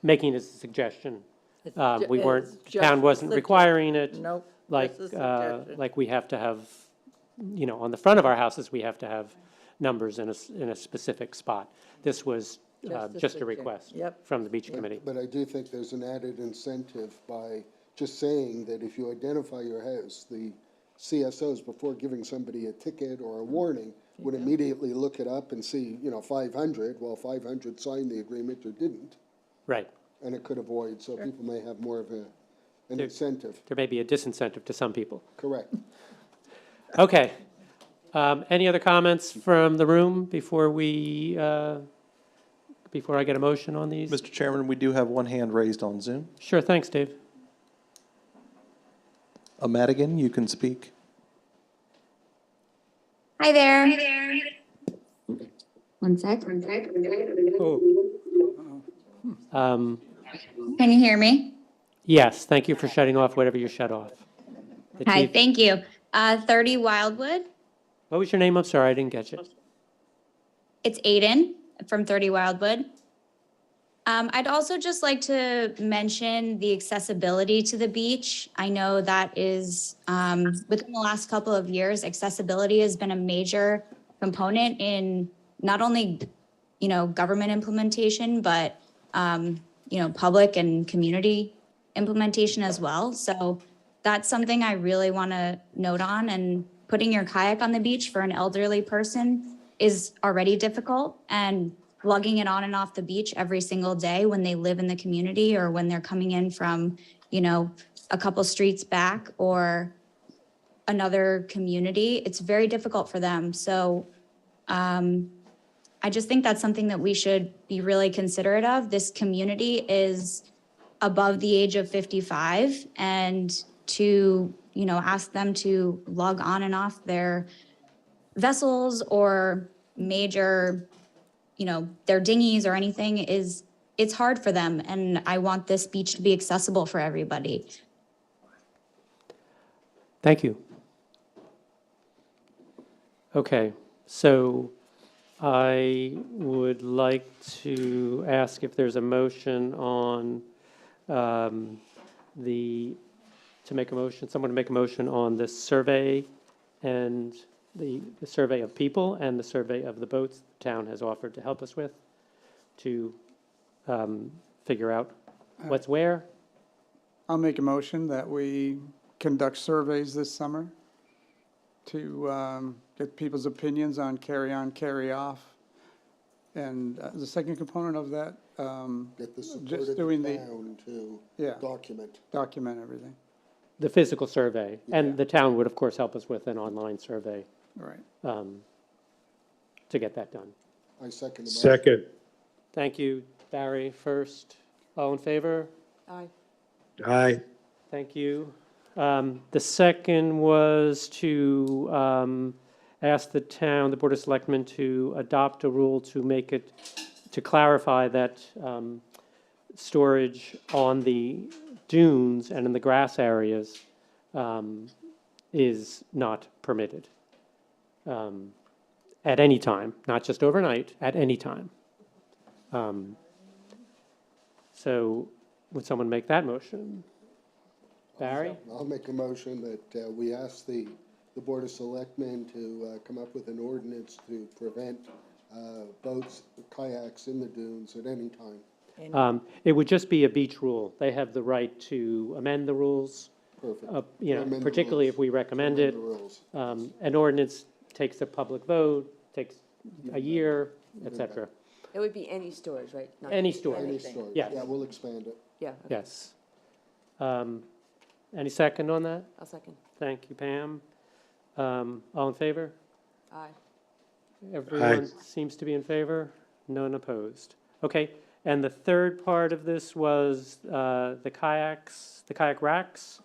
making it as a suggestion. We weren't, the town wasn't requiring it. Nope. Like, just a suggestion. like we have to have, you know, on the front of our houses, we have to have numbers in a specific spot. This was just a request from the beach committee. But I do think there's an added incentive by just saying that if you identify your house, the CSOs, before giving somebody a ticket or a warning, would immediately look it up and see, you know, 500, well, 500 signed the agreement or didn't. Right. And it could avoid, so people may have more of an incentive. There may be a disincentive to some people. Correct. Okay. Any other comments from the room before I get a motion on these? Mr. Chairman, we do have one hand raised on Zoom. Sure, thanks, Dave. Madigan, you can speak. Hi there. One sec. Can you hear me? Yes, thank you for shutting off whatever you shut off. Hi, thank you. 30 Wildwood. What was your name? I'm sorry, I didn't get you. It's Aiden from 30 Wildwood. I'd also just like to mention the accessibility to the beach. I know that is, within the last couple of years, accessibility has been a major component in not only, you know, government implementation, but, you know, public and community implementation as well. So that's something I really want to note on. And putting your kayak on the beach for an elderly person is already difficult, and lugging it on and off the beach every single day when they live in the community or when they're coming in from, you know, a couple streets back or another community, it's very difficult for them. So I just think that's something that we should be really considerate of. This community is above the age of 55, and to, you know, ask them to log on and off their vessels or major, their dinghies or anything it's hard for them. And I want this beach to be accessible for everybody. Thank you. Okay, so I would like to ask if there's a motion on someone to make a motion on the survey and the survey of people and the survey of the boats the town has offered to help us with to figure out what's where. I'll make a motion that we conduct surveys this summer to get people's opinions on carry on, carry off. And the second component of that, Get the support just of doing the the, town to yeah, document. everything. The physical survey, and the town would, of course, help us with an online survey Right. to get that done. I second the motion. Second. Thank you, Barry, first. All in favor? Aye. Aye. Thank you. The second was to ask the Board of Selectmen to adopt a rule to clarify that storage on the dunes and in the grass areas is not permitted at any time, not just overnight, at any time. So would someone make that motion? Barry? I'll make a motion that we ask the Board of Selectmen to come up with an ordinance to prevent boats, kayaks in the dunes at any time. It would just be a beach rule. They have the right to amend the rules. Perfect. Amend the particularly rules. if we recommend it. Rules. An ordinance takes a public vote, takes a year, et cetera. It would be any storage, right? Not Any just storage. Any anything. storage. Yes. Yeah, we'll expand it. Yeah, okay. Yes. Any second on that? I'll second. Thank you, Pam. All in favor? Aye. Everyone seems to be in favor? None opposed. Okay, and the third part of this was the kayaks, the kayak racks.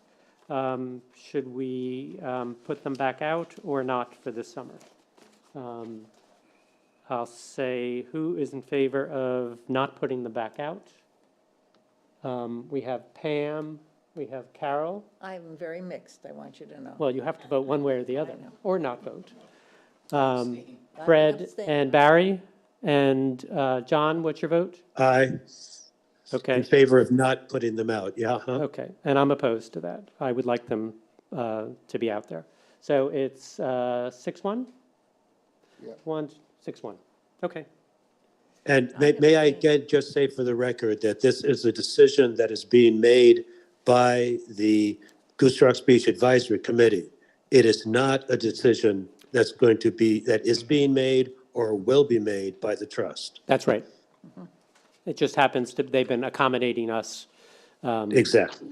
Should we put them back out or not for this summer? I'll say, who is in favor of not putting them back out? We have Pam, we have Carol. I'm very mixed, I want you to know. Well, you have to vote one way or the other, know. or not vote. Fred abstain. and Barry, and John, what's your vote? Aye. Okay. In favor of not putting them out, yeah. Huh? Okay, and I'm opposed to that. I would like them to be out there. So it's 6-1? Yeah. 6-1. Okay. And may I again just say for the record that this is a decision that is being made by the Goose Rocks Beach Advisory Committee. It is not a decision that is being made or will be made by the trust. That's right. It just happens to, they've been accommodating us. Exactly.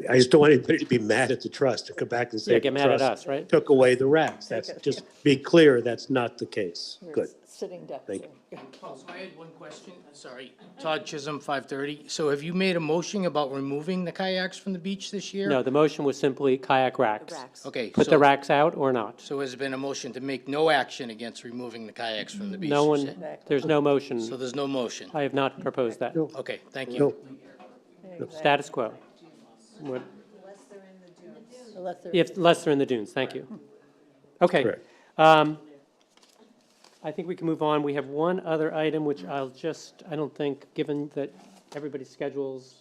I just don't want anybody to be mad at the trust and come back and say. Yeah, get the mad at trust us, right? Took away the racks. That's, just be clear, that's not the case. You're Good. Sitting ducks. Thank you. there. So I had one question, sorry. Todd Chisholm, 530. So have you made a motion about removing the kayaks from the beach this year? No, the motion was simply kayak racks. Racks. Okay. Put the racks out or not. So has there been a motion to make no action against removing the kayaks from the beach? No you one, said? there's no motion. So there's no motion? I have not proposed that. Okay, thank you. No. Status quo. What- Unless they're- If, less they're in the dunes, thank you. Okay. Correct. I think we can move on. We have one other item, which I don't think, given that everybody's schedules,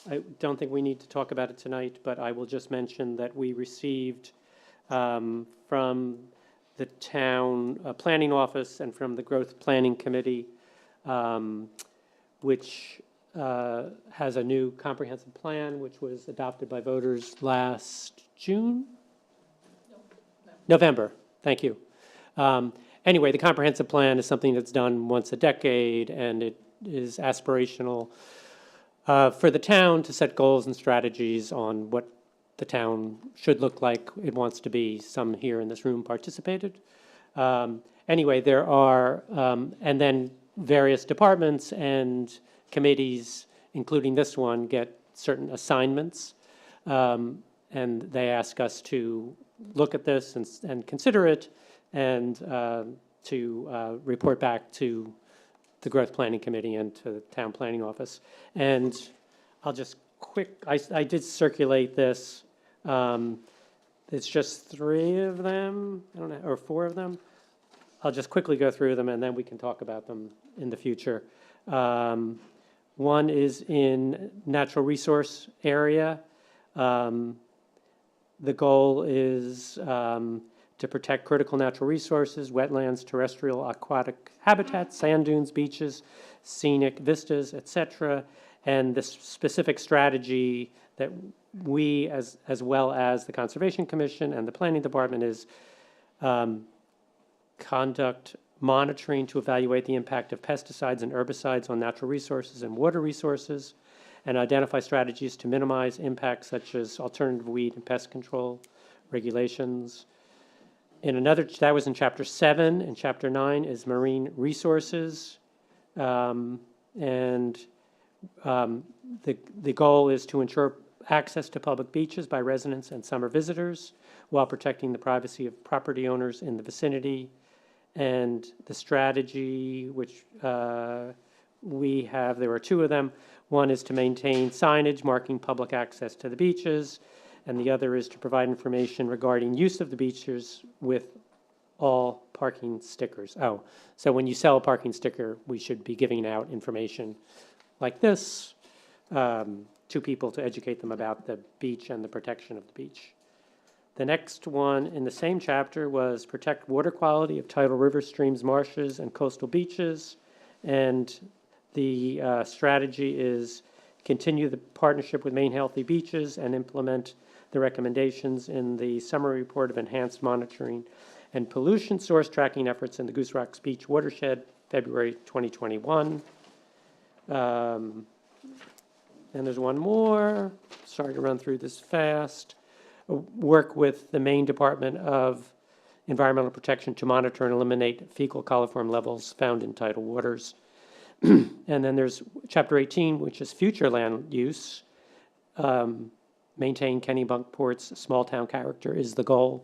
I don't think we need to talk about it tonight, but I will just mention that we received from the town planning office and from the Growth Planning Committee, which has a new comprehensive plan, which was adopted by voters last June? November, thank you. Anyway, the comprehensive plan is something that's done once a decade, and it is aspirational for the town to set goals and strategies on what the town should look like, it wants to be. Some here in this room participated. Anyway, there are, and then various departments and committees, including this one, get certain assignments, and they ask us to look at this and consider it, and to report back to the Growth Planning Committee and to the Town Planning Office. And I'll just I did circulate this. It's just 3 of them, I don't know, or 4 of them. I'll just quickly go through them, and then we can talk about them in the future. One is in natural resource area. The goal is to protect critical natural resources, wetlands, terrestrial, aquatic habitats, sand dunes, beaches, scenic vistas, etc. And the specific strategy that we, as well as the Conservation Commission and the Planning Department, is conduct monitoring to evaluate the impact of pesticides and herbicides on natural resources and water resources, and identify strategies to minimize impacts such as alternative weed and pest control regulations. That was in Chapter 7, and Chapter 9 is marine resources. The goal is to ensure access to public beaches by residents and summer visitors while protecting the privacy of property owners in the vicinity. And the strategy, which we have, there are 2 of them. One is to maintain signage marking public access to the beaches, and the other is to provide information regarding use of the beaches with all parking stickers. Oh, so when you sell a parking sticker, we should be giving out information like this to people to educate them about the beach and the protection of the beach. The next one in the same chapter was protect water quality of tidal rivers, streams, marshes, and coastal beaches. And the strategy is continue the partnership with Maine Healthy Beaches and implement the recommendations in the summary report of enhanced monitoring and pollution source tracking efforts in the Goose Rocks Beach watershed, February 2021. And there's one more. Sorry to run through this fast. Work with the Maine Department of Environmental Protection to monitor and eliminate fecal coliform levels found in tidal waters. And then there's Chapter 18, which is future land use. Maintain Kennebunkport's small town character is the goal.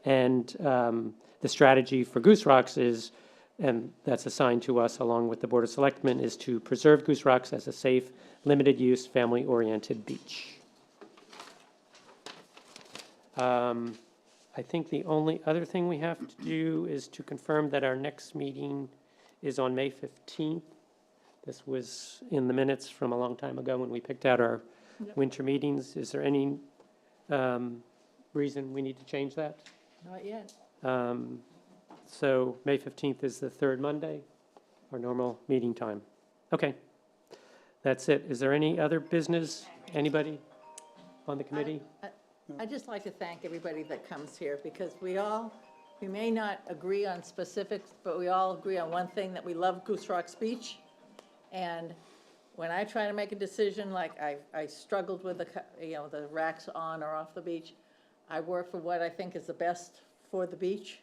And the strategy for Goose Rocks is, and that's assigned to us along with the Board of Selectmen, is to preserve Goose Rocks as a safe, limited-use, family-oriented beach. I think the only other thing we have to do is to confirm that our next meeting is on May 15th. This was in the minutes from a long time ago when we picked out our winter meetings. Is there any reason we need to change that? Not yet. So May 15th is the 3rd Monday, our normal meeting time. Okay, that's it. Is there any other business? Anybody on the committee? I'd just like to thank everybody that comes here, because we may not agree on specifics, but we all agree on one thing, that we love Goose Rocks Beach. And when I try to make a decision, like I struggled with the racks on or off the beach, I work for what I think is the best for the beach.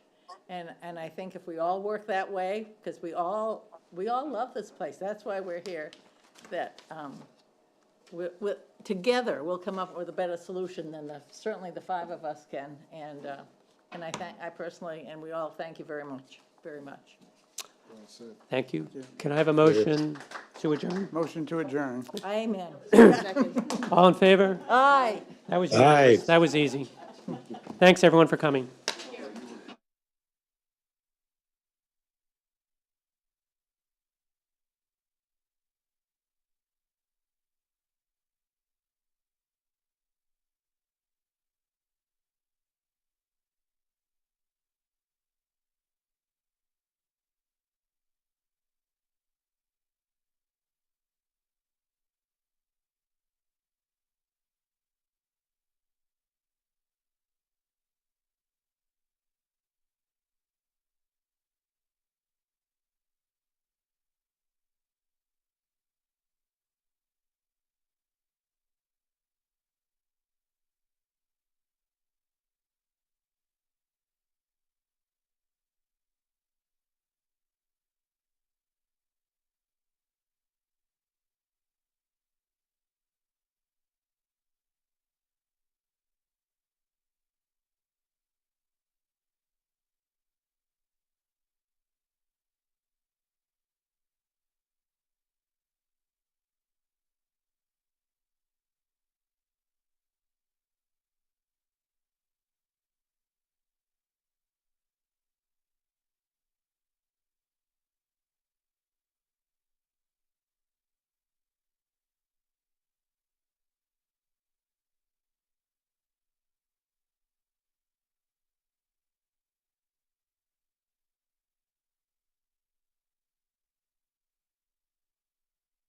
And I think if we all work that way, because we all love this place, that's why we're here, that together we'll come up with a better solution than certainly the 5 of us can. And I personally, and we all thank you very much, very much. Thank you. Can I have a motion to adjourn? Motion to adjourn. Amen. All in favor? Aye. That was Aye. That was easy. Thanks, everyone, for coming.